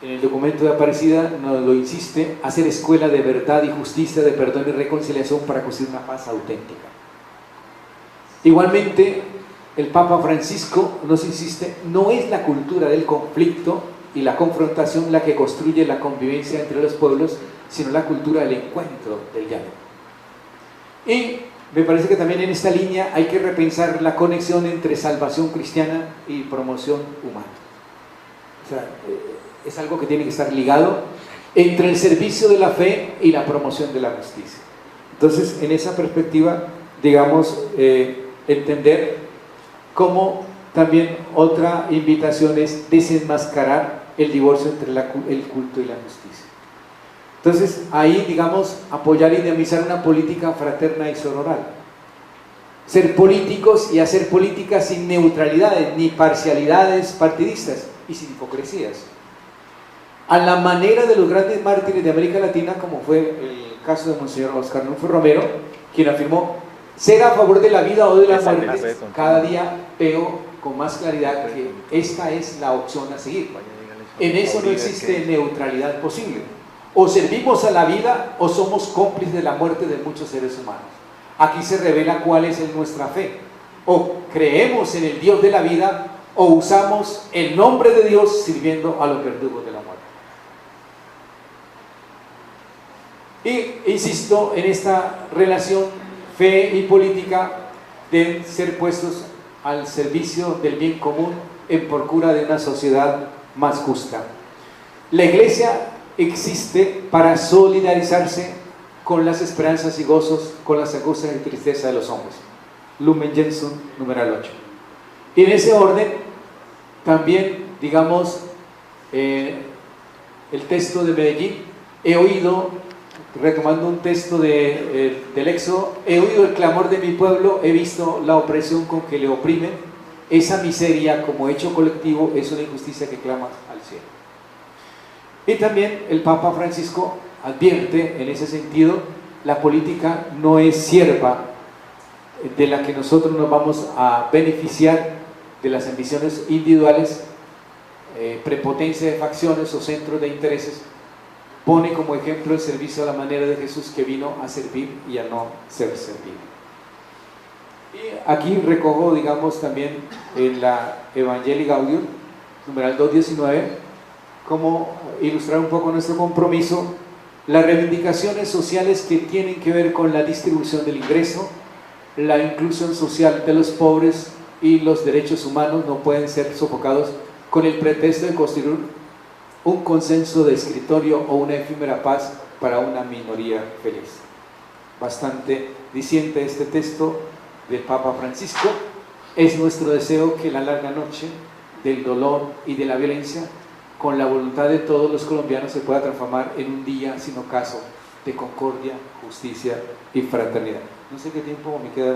en el documento de Aparecida nos lo insiste, a ser escuela de verdad y justicia, de perdón y reconciliación para construir una paz auténtica. Igualmente, el Papa Francisco nos insiste, no es la cultura del conflicto y la confrontación la que construye la convivencia entre los pueblos, sino la cultura del encuentro, del diálogo. Y me parece que también en esta línea hay que repensar la conexión entre salvación cristiana y promoción humana. O sea, es algo que tiene que estar ligado entre el servicio de la fe y la promoción de la justicia. Entonces, en esa perspectiva, digamos, entender cómo también otra invitación es desenmascarar el divorcio entre el culto y la justicia. Entonces, ahí, digamos, apoyar y dinamizar una política fraterna y sororal. Ser políticos y hacer políticas sin neutralidades ni parcialidades partidistas y sin hipocresías. A la manera de los grandes mártires de América Latina, como fue el caso de Monseñor Oscar Nuncio Romero, quien afirmó: ser a favor de la vida o de la muerte, cada día veo con más claridad que esta es la opción a seguir. En eso no existe neutralidad posible. O servimos a la vida o somos cómplices de la muerte de muchos seres humanos. Aquí se revela cuál es nuestra fe. O creemos en el Dios de la vida o usamos el nombre de Dios sirviendo a los verdugos de la muerte. Y insisto en esta relación, fe y política deben ser puestos al servicio del bien común en procura de una sociedad más justa. La Iglesia existe para solidarizarse con las esperanzas y gozos, con las angustias y tristeza de los hombres. Lumen Gentium, numeral 8. Y en ese orden, también, digamos, el texto de Medellín, he oído, retomando un texto del Éxodo, he oído el clamor de mi pueblo, he visto la opresión con que le oprimen, esa miseria como hecho colectivo es una injusticia que clama al cielo. Y también el Papa Francisco advierte en ese sentido, la política no es sierva de la que nosotros nos vamos a beneficiar de las ambiciones individuales, prepotencia de facciones o centros de intereses. Pone como ejemplo el servicio a la manera de Jesús, que vino a servir y a no ser servido. Y aquí recojo, digamos, también en la Evangelii Gaudium, numeral 219, como ilustrar un poco nuestro compromiso, las reivindicaciones sociales que tienen que ver con la distribución del ingreso, la inclusión social de los pobres y los derechos humanos no pueden ser sofocados con el pretexto de construir un consenso de escritorio o una efímera paz para una minoría feliz. Bastante diciente este texto del Papa Francisco. Es nuestro deseo que la larga noche del dolor y de la violencia, con la voluntad de todos los colombianos, se pueda transformar en un día sin ocaso de concordia, justicia y fraternidad. No sé qué tiempo me queda.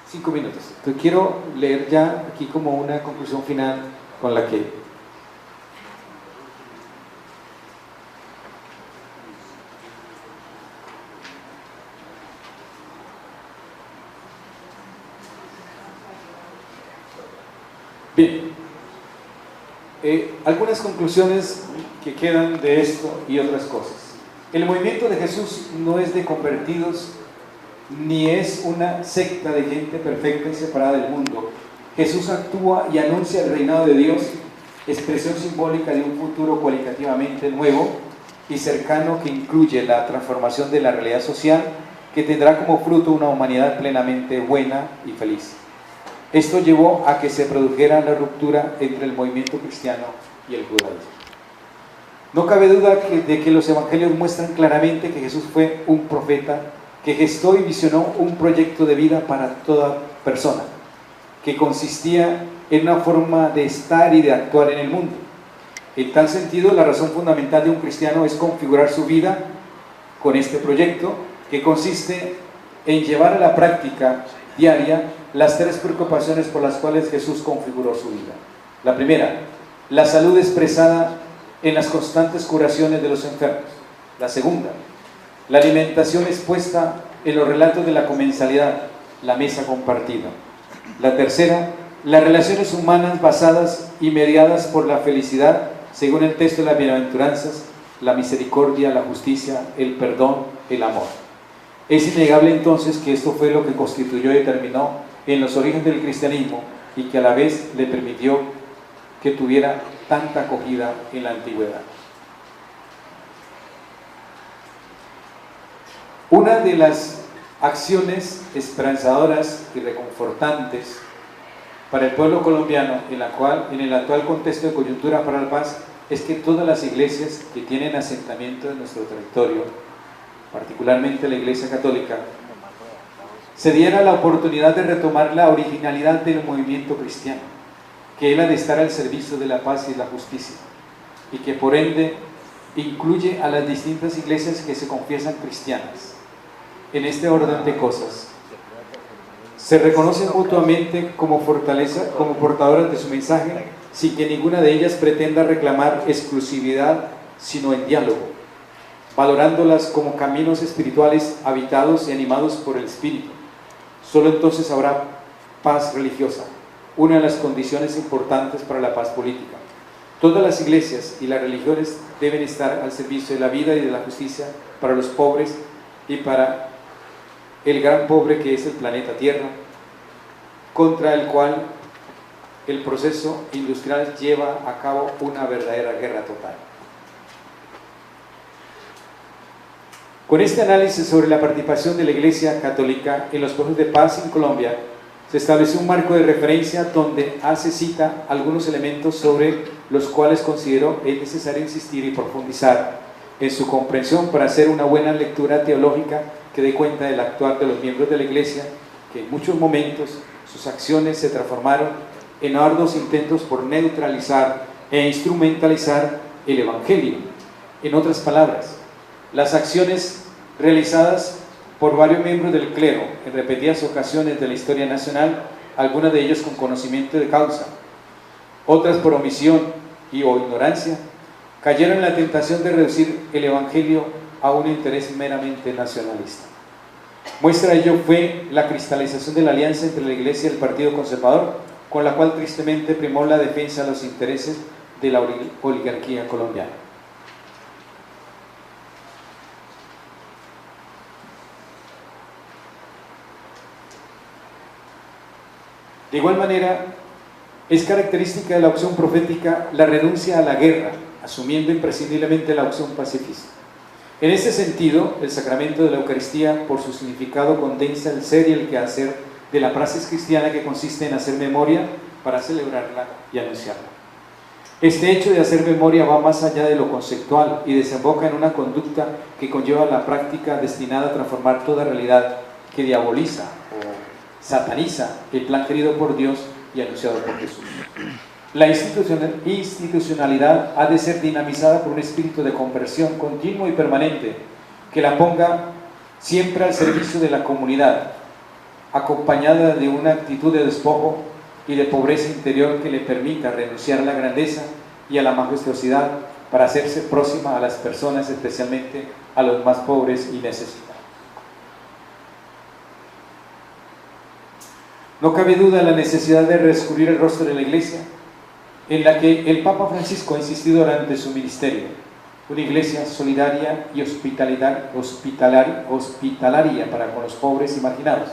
5 minutos. Entonces quiero leer ya aquí como una conclusión final con la que bien, algunas conclusiones que quedan de esto y otras cosas. El movimiento de Jesús no es de convertidos, ni es una secta de gente perfecta y separada del mundo. Jesús actúa y anuncia el reinado de Dios, expresión simbólica de un futuro cualitativamente nuevo y cercano que incluye la transformación de la realidad social, que tendrá como fruto una humanidad plenamente buena y feliz. Esto llevó a que se produjera la ruptura entre el movimiento cristiano y el judaísmo. No cabe duda de que los evangelios muestran claramente que Jesús fue un profeta que gestó y visionó un proyecto de vida para toda persona, que consistía en una forma de estar y de actuar en el mundo. En tal sentido, la razón fundamental de un cristiano es configurar su vida con este proyecto, que consiste en llevar a la práctica diaria las 3 preocupaciones por las cuales Jesús configuró su vida. La primera, la salud expresada en las constantes curaciones de los enfermos. La segunda, la alimentación expuesta en los relatos de la comensalidad, la mesa compartida. La tercera, las relaciones humanas basadas y mediadas por la felicidad, según el texto de las bienaventuranzas, la misericordia, la justicia, el perdón, el amor. Es innegable entonces que esto fue lo que constituyó y determinó en los orígenes del cristianismo y que a la vez le permitió que tuviera tanta acogida en la antigüedad. Una de las acciones esperanzadoras y reconfortantes para el pueblo colombiano en el actual contexto de coyuntura para la paz es que todas las iglesias que tienen asentamiento en nuestro territorio, particularmente la Iglesia Católica, se diera la oportunidad de retomar la originalidad del movimiento cristiano, que es la de estar al servicio de la paz y la justicia, y que por ende incluye a las distintas iglesias que se confiesan cristianas. En este orden de cosas, se reconocen mutuamente como fortaleza, como portadoras de su mensaje, sin que ninguna de ellas pretenda reclamar exclusividad, sino el diálogo, valorándolas como caminos espirituales habitados y animados por el Espíritu. Solo entonces habrá paz religiosa, una de las condiciones importantes para la paz política. Todas las iglesias y las religiones deben estar al servicio de la vida y de la justicia para los pobres y para el gran pobre que es el planeta Tierra, contra el cual el proceso industrial lleva a cabo una verdadera guerra total. Con este análisis sobre la participación de la Iglesia Católica en los procesos de paz en Colombia, se estableció un marco de referencia donde hace cita algunos elementos sobre los cuales considero es necesario insistir y profundizar en su comprensión para hacer una buena lectura teológica que dé cuenta del actuar de los miembros de la Iglesia, que en muchos momentos sus acciones se transformaron en arduos intentos por neutralizar e instrumentalizar el Evangelio. En otras palabras, las acciones realizadas por varios miembros del clero en repetidas ocasiones de la historia nacional, algunas de ellas con conocimiento de causa, otras por omisión o ignorancia, cayeron en la tentación de reducir el Evangelio a un interés meramente nacionalista. Muestra de ello fue la cristalización de la alianza entre la Iglesia y el Partido Conservador, con la cual tristemente primó la defensa de los intereses de la oligarquía colombiana. De igual manera, es característica de la opción profética la renuncia a la guerra, asumiendo imprescindiblemente la opción pacifista. En ese sentido, el sacramento de la Eucaristía, por su significado, condensa el ser y el quehacer de la praxis cristiana, que consiste en hacer memoria para celebrarla y anunciarla. Este hecho de hacer memoria va más allá de lo conceptual y desemboca en una conducta que conlleva la práctica destinada a transformar toda realidad que diaboliza o sataniza el plan querido por Dios y anunciado por Jesús. La institucionalidad ha de ser dinamizada por un espíritu de conversión continuo y permanente que la ponga siempre al servicio de la comunidad, acompañada de una actitud de despojo y de pobreza interior que le permita renunciar a la grandeza y a la majestuosidad para hacerse próxima a las personas, especialmente a los más pobres y necesitados. No cabe duda de la necesidad de redescubrir el rostro de la Iglesia, en la que el Papa Francisco ha insistido durante su ministerio: una Iglesia solidaria y hospitalaria para con los pobres y marginados,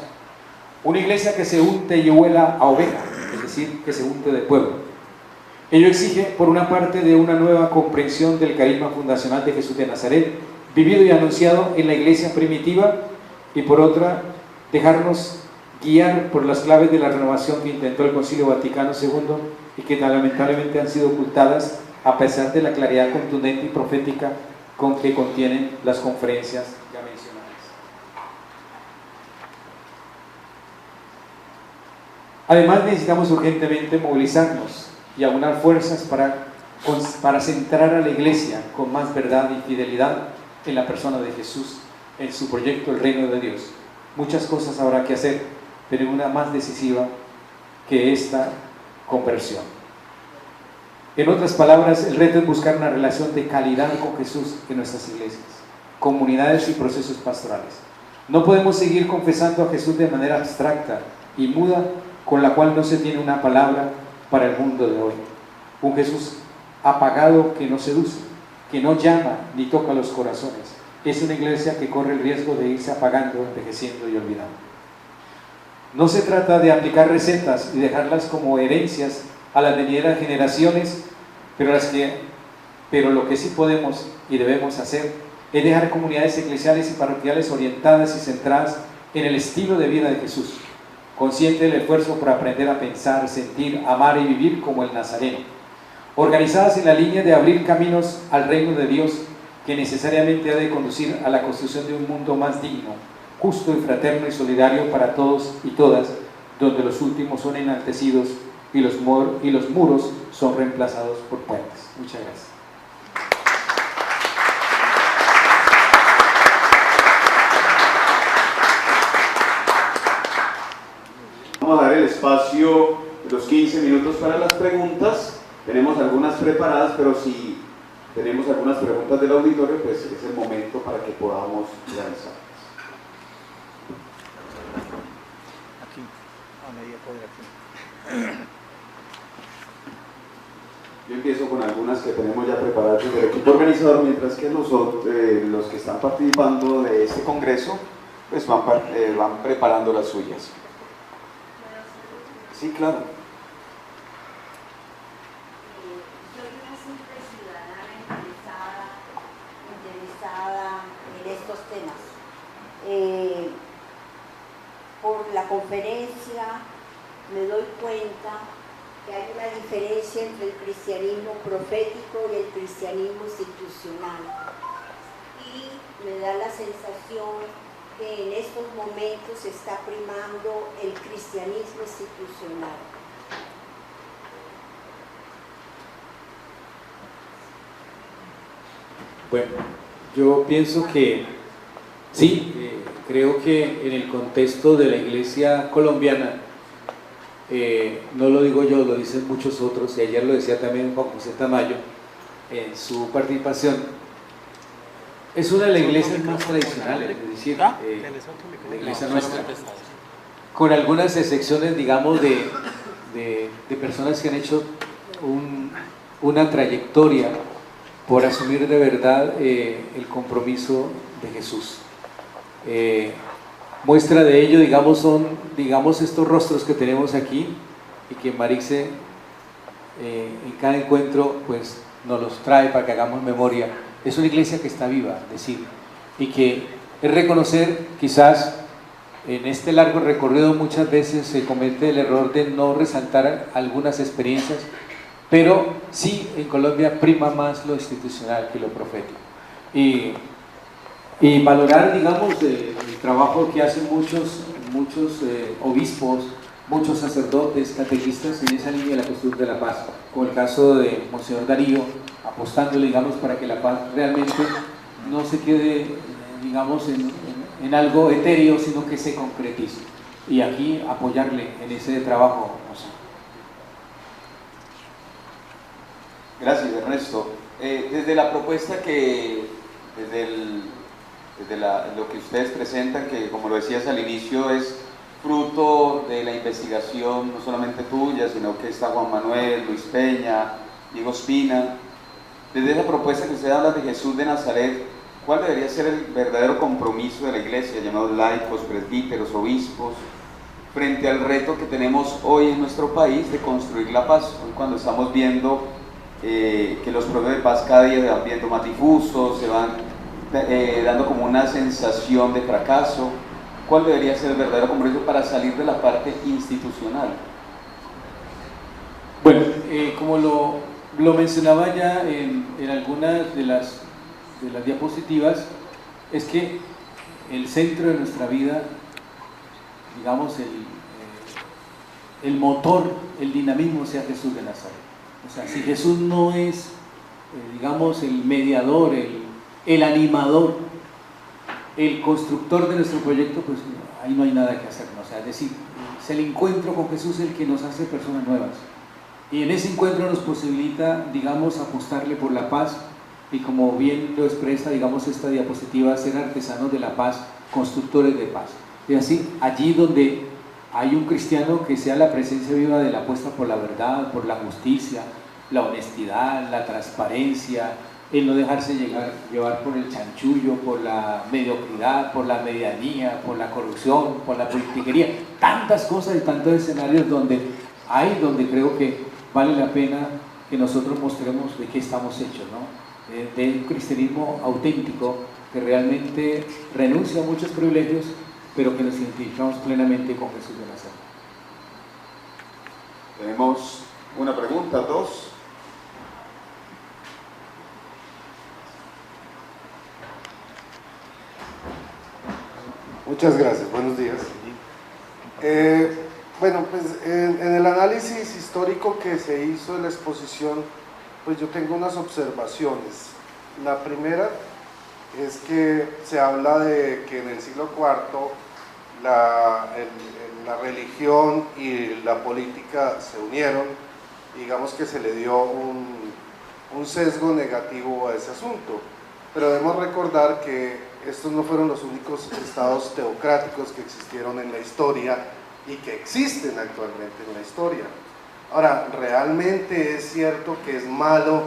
una Iglesia que se unte y huela a oveja, es decir, que se unte de pueblo. Ello exige, por una parte, de una nueva comprensión del carisma fundacional de Jesús de Nazaret, vivido y anunciado en la Iglesia primitiva, y por otra, dejarnos guiar por las claves de la renovación que intentó el Concilio Vaticano II y que lamentablemente han sido ocultadas a pesar de la claridad contundente y profética con que contienen las conferencias ya mencionadas. Además, necesitamos urgentemente movilizarnos y aunar fuerzas para centrar a la Iglesia con más verdad y fidelidad en la persona de Jesús, en su proyecto, el reino de Dios. Muchas cosas habrá que hacer, pero una más decisiva que esta conversión. En otras palabras, el reto es buscar una relación de calidad con Jesús en nuestras iglesias, comunidades y procesos pastorales. No podemos seguir confesando a Jesús de manera abstracta y muda, con la cual no se tiene una palabra para el mundo de hoy. Un Jesús apagado que no seduce, que no llama ni toca los corazones. Es una iglesia que corre el riesgo de irse apagando, envejeciendo y olvidando. No se trata de aplicar recetas y dejarlas como herencias a las venideras generaciones, pero lo que sí podemos y debemos hacer es dejar comunidades eclesiales y parroquiales orientadas y centradas en el estilo de vida de Jesús, consciente del esfuerzo por aprender a pensar, sentir, amar y vivir como el Nazareno, organizadas en la línea de abrir caminos al reino de Dios, que necesariamente ha de conducir a la construcción de un mundo más digno, justo y fraterno y solidario para todos y todas, donde los últimos son enaltecidos y los muros son reemplazados por puentes. Muchas gracias. Vamos a dar el espacio de los 15 minutos para las preguntas. Tenemos algunas preparadas, pero si tenemos algunas preguntas del auditorio, pues es el momento para que podamos realizarlas. Aquí, a media cuadra aquí. Yo empiezo con algunas que tenemos ya preparadas desde el equipo organizador, mientras que los que están participando de este congreso pues van preparando las suyas. Sí, claro. Soy una simple ciudadana interesada en estos temas. Por la conferencia me doy cuenta que hay una diferencia entre el cristianismo profético y el cristianismo institucional. Y me da la sensación que en estos momentos está primando el cristianismo institucional. Bueno, yo pienso que sí, creo que en el contexto de la iglesia colombiana, no lo digo yo, lo dicen muchos otros, y ayer lo decía también Juan José Tamayo en su participación, es una de las iglesias más tradicionales, es decir, la iglesia nuestra, con algunas excepciones, digamos, de personas que han hecho una trayectoria por asumir de verdad el compromiso de Jesús. Muestra de ello, digamos, son estos rostros que tenemos aquí y que Marixe en cada encuentro pues nos los trae para que hagamos memoria. Es una iglesia que está viva, es decir, y que es reconocer, quizás en este largo recorrido muchas veces se comete el error de no resaltar algunas experiencias pero sí en Colombia prima más lo institucional que lo profético. Y valorar, digamos, el trabajo que hacen muchos obispos, muchos sacerdotes, catequistas en esa línea de la costumbre de la paz, como el caso de Monseñor Darío, apostándole, digamos, para que la paz realmente no se quede, digamos, en algo etéreo, sino que se concretice. Y aquí apoyarle en ese trabajo. Gracias, Ernesto. Desde la propuesta lo que ustedes presentan, que como lo decías al inicio, es fruto de la investigación no solamente tuya, sino que está Juan Manuel, Luis Peña, Diego Espina. Desde esa propuesta que ustedes hablan de Jesús de Nazaret, ¿cuál debería ser el verdadero compromiso de la Iglesia, llamados laicos, presbíteros, obispos, frente al reto que tenemos hoy en nuestro país de construir la paz? Hoy, cuando estamos viendo que los problemas de paz cada día se van viendo más difusos, se van dando como una sensación de fracaso, ¿cuál debería ser el verdadero compromiso para salir de la parte institucional? Bueno, como lo mencionaba ya en algunas de las diapositivas, es que el centro de nuestra vida, digamos, el motor, el dinamismo sea Jesús de Nazaret. O sea, si Jesús no es, digamos, el mediador, el animador, el constructor de nuestro proyecto, pues ahí no hay nada que hacer, ¿no? O sea, es decir, es el encuentro con Jesús el que nos hace personas nuevas. Y en ese encuentro nos posibilita, digamos, apostarle por la paz, y como bien lo expresa, digamos, esta diapositiva, ser artesanos de la paz, constructores de paz. Es así, allí donde hay un cristiano que sea la presencia viva de la apuesta por la verdad, por la justicia, la honestidad, la transparencia, el no dejarse llevar por el chanchullo, por la mediocridad, por la medianía, por la corrupción, por la politiquería, tantas cosas y tantos escenarios donde creo que vale la pena que nosotros mostremos de qué estamos hechos, ¿no? De un cristianismo auténtico que realmente renuncia a muchos privilegios, pero que nos identificamos plenamente con Jesús de Nazaret. Tenemos una pregunta, dos. Muchas gracias, buenos días. Bueno, pues en el análisis histórico que se hizo de la exposición, pues yo tengo unas observaciones. La primera es que se habla de que en el siglo IV la religión y la política se unieron, digamos que se le dio un sesgo negativo a ese asunto, pero debemos recordar que estos no fueron los únicos estados teocráticos que existieron en la historia y que existen actualmente en la historia. Ahora, ¿realmente es cierto que es malo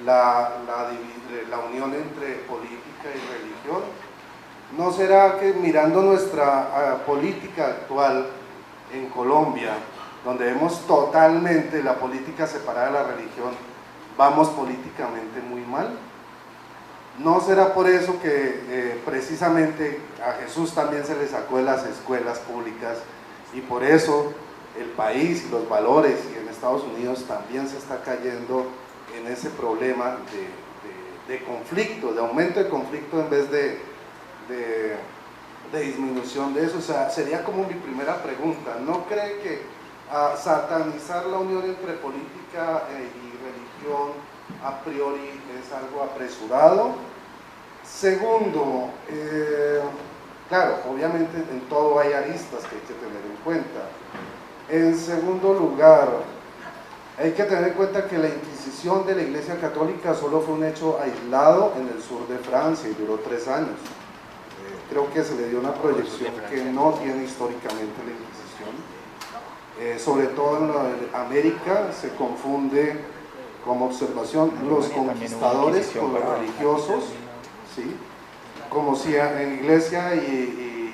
la unión entre política y religión? ¿No será que mirando nuestra política actual en Colombia, donde vemos totalmente la política separada de la religión, vamos políticamente muy mal? ¿No será por eso que precisamente a Jesús también se le sacó de las escuelas públicas y por eso el país y los valores, y en Estados Unidos también se está cayendo en ese problema de conflicto, de aumento de conflicto en vez de disminución de eso? O sea, sería como mi primera pregunta. ¿No cree que satanizar la unión entre política y religión a priori es algo apresurado? Segundo, claro, obviamente en todo hay aristas que hay que tener en cuenta. En segundo lugar, hay que tener en cuenta que la Inquisición de la Iglesia Católica solo fue un hecho aislado en el sur de Francia y duró 3 años. Creo que se le dio una proyección que no tiene históricamente la Inquisición. Sobre todo en América se confunde como observación los conquistadores con los religiosos, ¿sí? Como si en Iglesia y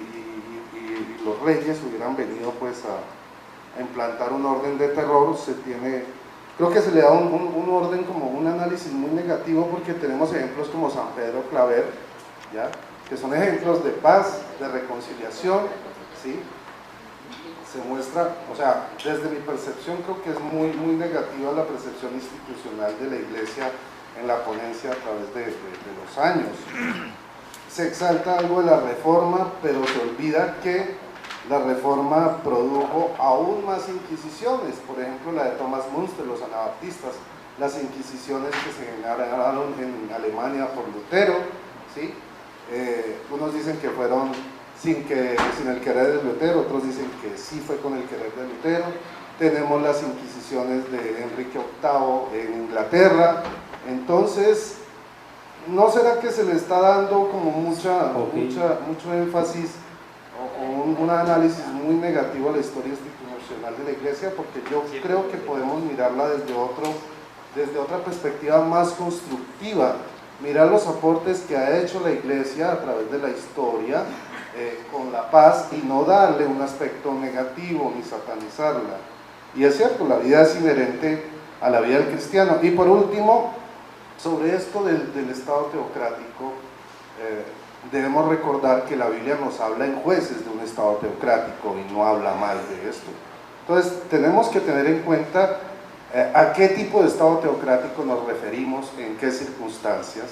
los reyes hubieran venido pues a implantar un orden de terror. Creo que se le da un orden, como un análisis muy negativo, porque tenemos ejemplos como San Pedro Claver, ¿ya? Que son ejemplos de paz, de reconciliación, ¿sí? se muestra, o sea, desde mi percepción creo que es muy negativa la percepción institucional de la Iglesia en la ponencia a través de los años. Se exalta algo de la Reforma, pero se olvida que la Reforma produjo aún más inquisiciones, por ejemplo la de Thomas Münster, los anabaptistas, las inquisiciones que se generaron en Alemania por Lutero, ¿sí? Unos dicen que fueron sin el querer de Lutero, otros dicen que sí fue con el querer de Lutero. Tenemos las inquisiciones de Enrique VIII en Inglaterra. Entonces, ¿no será que se le está dando como mucho énfasis o un análisis muy negativo a la historia institucional de la Iglesia? Porque yo creo que podemos mirarla desde otra perspectiva más constructiva, mirar los aportes que ha hecho la Iglesia a través de la historia con la paz, y no darle un aspecto negativo ni satanizarla. Y es cierto, la vida es inherente a la vida del cristiano. Y por último, sobre esto del Estado teocrático, debemos recordar que la Biblia nos habla en Jueces de un Estado teocrático y no habla mal de esto. Entonces tenemos que tener en cuenta a qué tipo de Estado teocrático nos referimos, en qué circunstancias,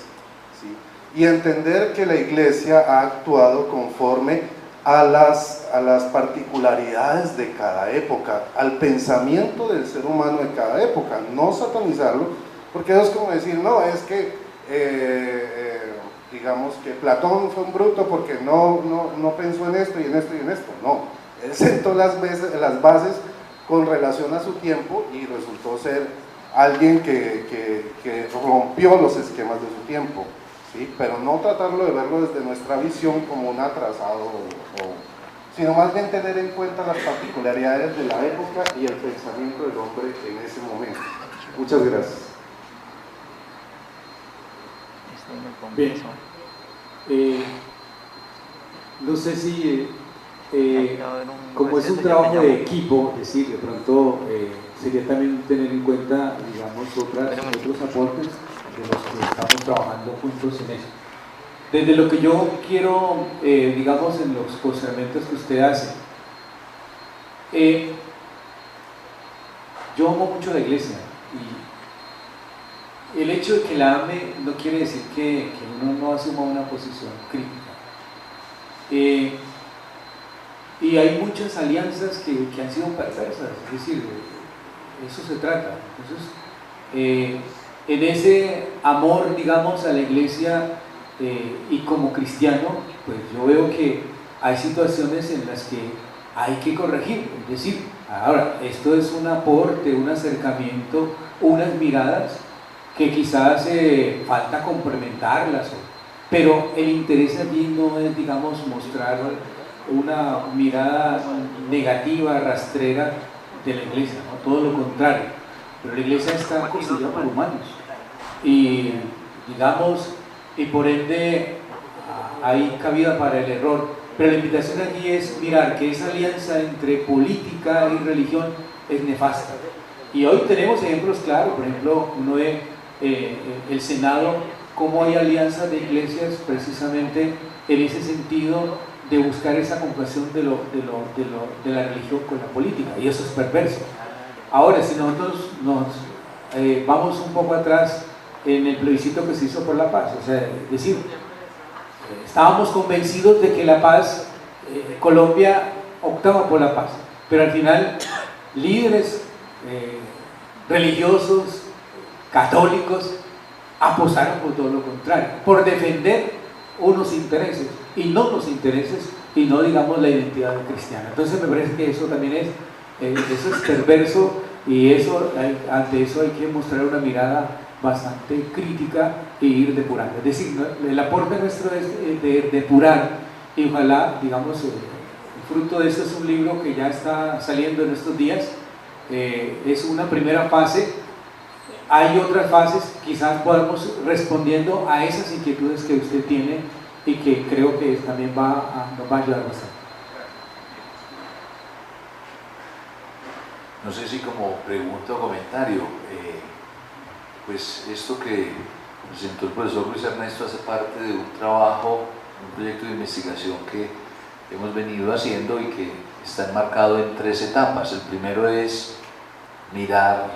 ¿sí? Y entender que la Iglesia ha actuado conforme a las particularidades de cada época, al pensamiento del ser humano de cada época, no satanizarlo, porque eso es como decir, no, es que digamos que Platón fue un bruto porque no pensó en esto y en esto y en esto. No, él sentó las bases con relación a su tiempo y resultó ser alguien que rompió los esquemas de su tiempo, ¿sí? Pero no tratarlo de verlo desde nuestra visión como un atrasado, sino más bien tener en cuenta las particularidades de la época y el pensamiento del hombre en ese momento. Muchas gracias. Bien, no sé si como es un trabajo de equipo, es decir, de pronto sería también tener en cuenta, digamos, otros aportes de los que estamos trabajando juntos en eso. Desde lo que yo quiero, digamos, en los cuestionamientos que usted hace, yo amo mucho la Iglesia, y el hecho de que la ame no quiere decir que uno no asuma una posición crítica. Y hay muchas alianzas que han sido perversas, es decir, de eso se trata. Entonces, en ese amor, digamos, a la Iglesia y como cristiano, pues yo veo que hay situaciones en las que hay que corregir, es decir, ahora, esto es un aporte, un acercamiento, unas miradas que quizás falta complementarlas, pero el interés allí no es, digamos, mostrar una mirada negativa, rastrera de la Iglesia, ¿no? Todo lo contrario, pero la Iglesia está constituida por humanos y, digamos, y por ende hay cabida para el error, pero la invitación aquí es mirar que esa alianza entre política y religión es nefasta, y hoy tenemos ejemplos claros. Por ejemplo, uno ve el Senado, cómo hay alianzas de iglesias precisamente en ese sentido de buscar esa conjugación de la religión con la política, y eso es perverso. Ahora, si nosotros nos vamos un poco atrás en el plebiscito que se hizo por la paz, o sea, es decir, estábamos convencidos de que la paz, Colombia optaba por la paz, pero al final líderes religiosos, católicos, apostaron por todo lo contrario, por defender unos intereses y no los intereses, y no, digamos, la identidad cristiana. Entonces me parece que eso también eso es perverso, y ante eso hay que mostrar una mirada bastante crítica e ir depurando. Es decir, el aporte nuestro es de depurar, y ojalá, digamos, el fruto de esto es un libro que ya está saliendo en estos días. Es una primera fase. Hay otras fases, quizás podamos respondiendo a esas inquietudes que usted tiene y que creo que también nos va a ayudar bastante. No sé si como pregunta o comentario, pues esto que presentó el profesor Luis Ernesto hace parte de un trabajo, un proyecto de investigación que hemos venido haciendo y que está enmarcado en 3 etapas. El primero es mirar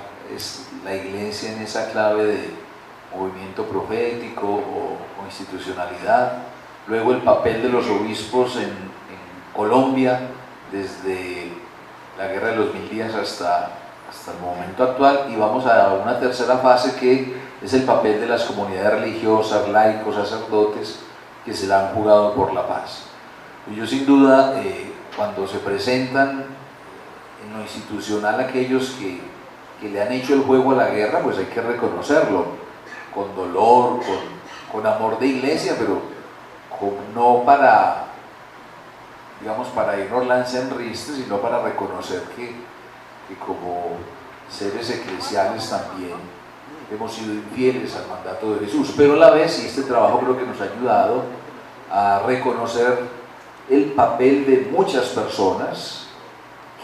la iglesia en esa clave de movimiento profético o institucionalidad. Luego el papel de los obispos en Colombia, desde la Guerra de los 1000 días hasta el momento actual, y vamos a una tercera fase que es el papel de las comunidades religiosas, laicos, sacerdotes que se la han jugado por la paz. Y yo sin duda, cuando se presentan en lo institucional aquellos que le han hecho el juego a la guerra, pues hay que reconocerlo, con dolor, con amor de iglesia, pero no para, digamos, para irnos lanza en ristre, sino para reconocer que como seres eclesiales también hemos sido infieles al mandato de Jesús. Pero a la vez, y este trabajo creo que nos ha ayudado a reconocer el papel de muchas personas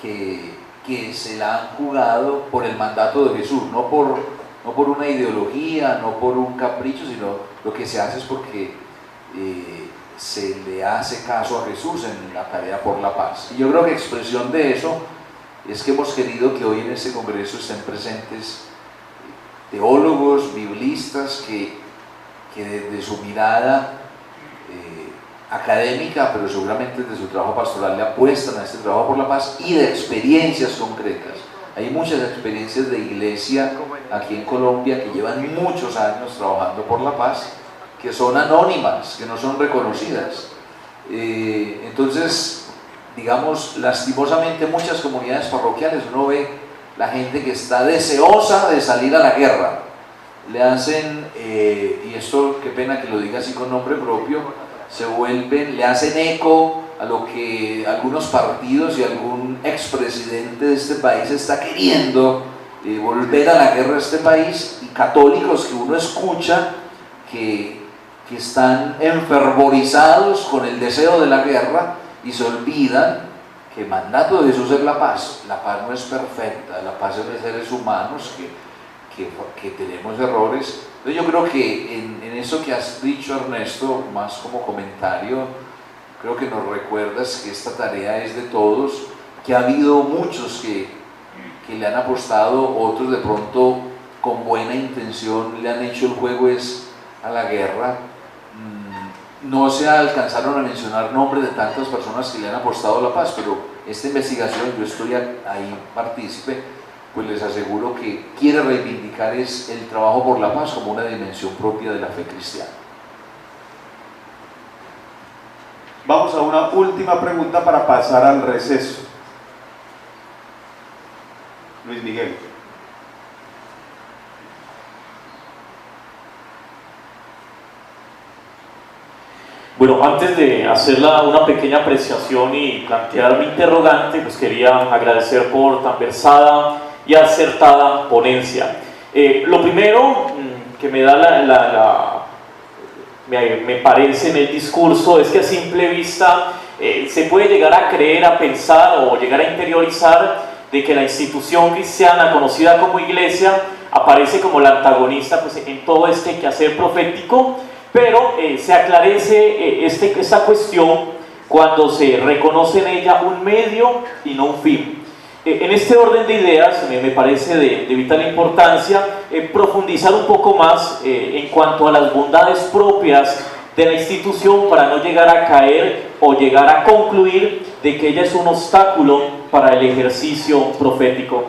que se la han jugado por el mandato de Jesús, no por una ideología, no por un capricho, sino lo que se hace es porque se le hace caso a Jesús en la tarea por la paz. Y yo creo que expresión de eso es que hemos querido que hoy en este congreso estén presentes teólogos, biblistas que desde su mirada académica, pero seguramente desde su trabajo pastoral, le apuestan a este trabajo por la paz y de experiencias concretas. Hay muchas experiencias de iglesia aquí en Colombia que llevan muchos años trabajando por la paz, que son anónimas, que no son reconocidas. Entonces, digamos, lastimosamente muchas comunidades parroquiales uno ve la gente que está deseosa de salir a la guerra. Le hacen, y esto qué pena que lo diga así con nombre propio, le hacen eco a lo que algunos partidos y algún expresidente de este país está queriendo, volver a la guerra a este país, y católicos que uno escucha que están enfervorizados con el deseo de la guerra y se olvidan que el mandato de Jesús es la paz. La paz no es perfecta, la paz es de seres humanos que tenemos errores. Entonces yo creo que en eso que has dicho, Ernesto, más como comentario, creo que nos recuerdas que esta tarea es de todos, que ha habido muchos que le han apostado, otros de pronto con buena intención le han hecho el juego a la guerra. No se alcanzaron a mencionar nombres de tantas personas que le han apostado a la paz, pero esta investigación, yo estoy ahí partícipe, pues les aseguro que quiere reivindicar el trabajo por la paz como una dimensión propia de la fe cristiana. Vamos a una última pregunta para pasar al receso. Luis Miguel. Bueno, antes de hacer una pequeña apreciación y plantear mi interrogante, pues quería agradecer por tan versada y acertada ponencia. Lo primero que me da me parece en el discurso es que a simple vista se puede llegar a creer, a pensar o llegar a interiorizar de que la institución cristiana conocida como iglesia aparece como la antagonista pues, en todo este quehacer profético, pero se aclarece esta cuestión cuando se reconoce en ella un medio y no un fin. En este orden de ideas me parece de vital importancia profundizar un poco más en cuanto a las bondades propias de la institución para no llegar a caer o llegar a concluir de que ella es un obstáculo para el ejercicio profético.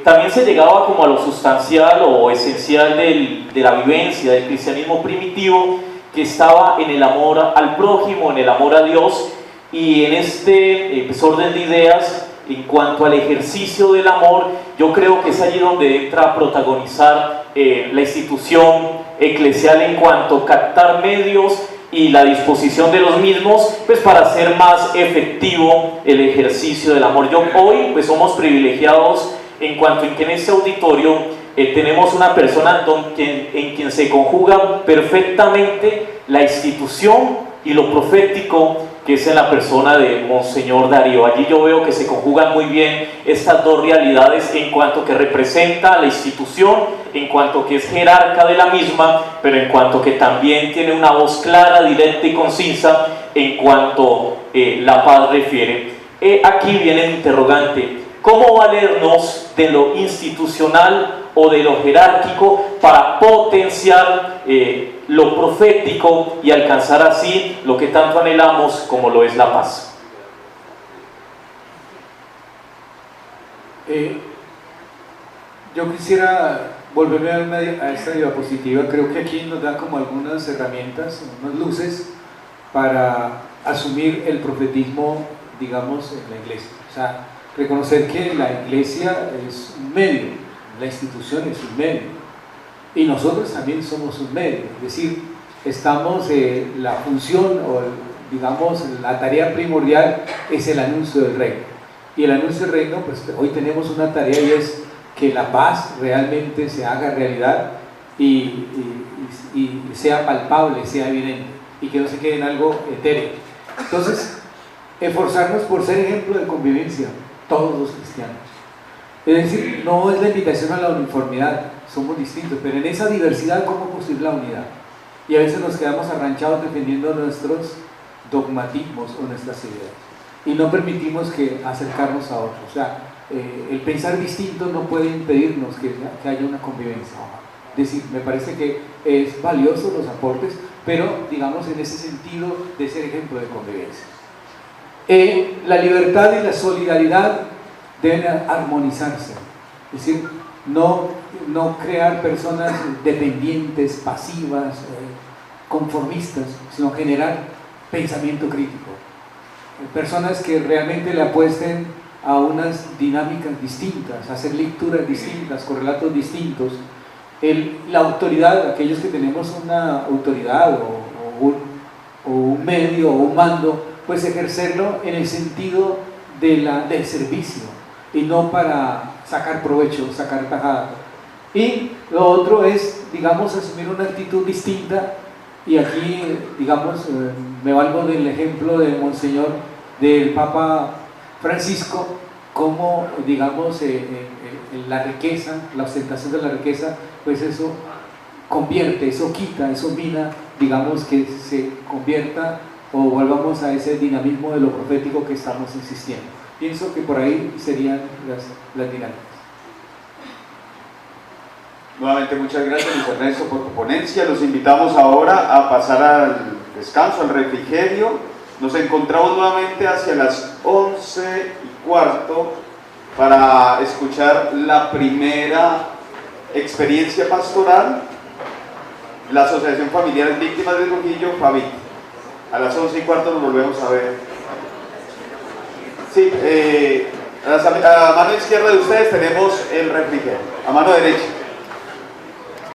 También se llegaba como a lo sustancial o esencial de la vivencia del cristianismo primitivo, que estaba en el amor al prójimo, en el amor a Dios, y en este orden de ideas, en cuanto al ejercicio del amor, yo creo que es allí donde entra a protagonizar la institución eclesial en cuanto a captar medios y la disposición de los mismos pues para hacer más efectivo el ejercicio del amor. Hoy pues somos privilegiados en cuanto a que en este auditorio tenemos una persona en quien se conjuga perfectamente la institución y lo profético, que es en la persona de Monseñor Darío. Allí yo veo que se conjugan muy bien estas dos realidades en cuanto que representa la institución, en cuanto que es jerarca de la misma, pero en cuanto que también tiene una voz clara, directa y concisa en cuanto la paz refiere. aquí viene el interrogante. ¿Cómo valernos de lo institucional o de lo jerárquico para potenciar lo profético y alcanzar así lo que tanto anhelamos como lo es la paz? Yo quisiera volverme a esta diapositiva. Creo que aquí nos da como algunas herramientas, unas luces para asumir el profetismo, digamos, en la iglesia. O sea, reconocer que la iglesia es un medio, la institución es un medio, y nosotros también somos un medio. Es decir, estamos, la función o digamos la tarea primordial es el anuncio del reino, y el anuncio del reino, pues hoy tenemos una tarea, y es que la paz realmente se haga realidad y sea palpable, sea evidente, y que no se quede en algo etéreo. Entonces, esforzarnos por ser ejemplo de convivencia, todos los cristianos. Es decir, no es la invitación a la uniformidad, somos distintos, pero en esa diversidad, ¿cómo construir la unidad? Y a veces nos quedamos arranchados defendiendo nuestros dogmatismos o nuestras ideas, y no permitimos que acercarnos a otros. O sea, el pensar distinto no puede impedirnos que haya una convivencia. Es decir, me parece que es valioso los aportes, pero digamos en ese sentido de ser ejemplo de convivencia. La libertad y la solidaridad deben armonizarse, es decir, no crear personas dependientes, pasivas, conformistas, sino generar pensamiento crítico, personas que realmente le apuesten a unas dinámicas distintas, a hacer lecturas distintas, con relatos distintos. La autoridad, aquellos que tenemos una autoridad o un medio o un mando, pues ejercerlo en el sentido del servicio y no para sacar provecho, sacar tajada. Y lo otro es, digamos, asumir una actitud distinta, y aquí, digamos, me valgo del ejemplo de Monseñor, del Papa Francisco, como, digamos, la riqueza, la ostentación de la riqueza, pues eso convierte, eso quita, eso mina, digamos, que se convierta o volvamos a ese dinamismo de lo profético que estamos insistiendo. Pienso que por ahí serían las dinámicas. Nuevamente muchas gracias, Luis Ernesto, por tu ponencia. Los invitamos ahora a pasar al descanso, al refrigerio. Nos encontramos nuevamente hacia las 11:15 para escuchar la primera experiencia pastoral, la Asociación Familiares Víctimas de Trujillo, FAVIT. A las 11:15 nos volvemos a ver. Sí, a la mano izquierda de ustedes tenemos el refrigerio, a mano derecha.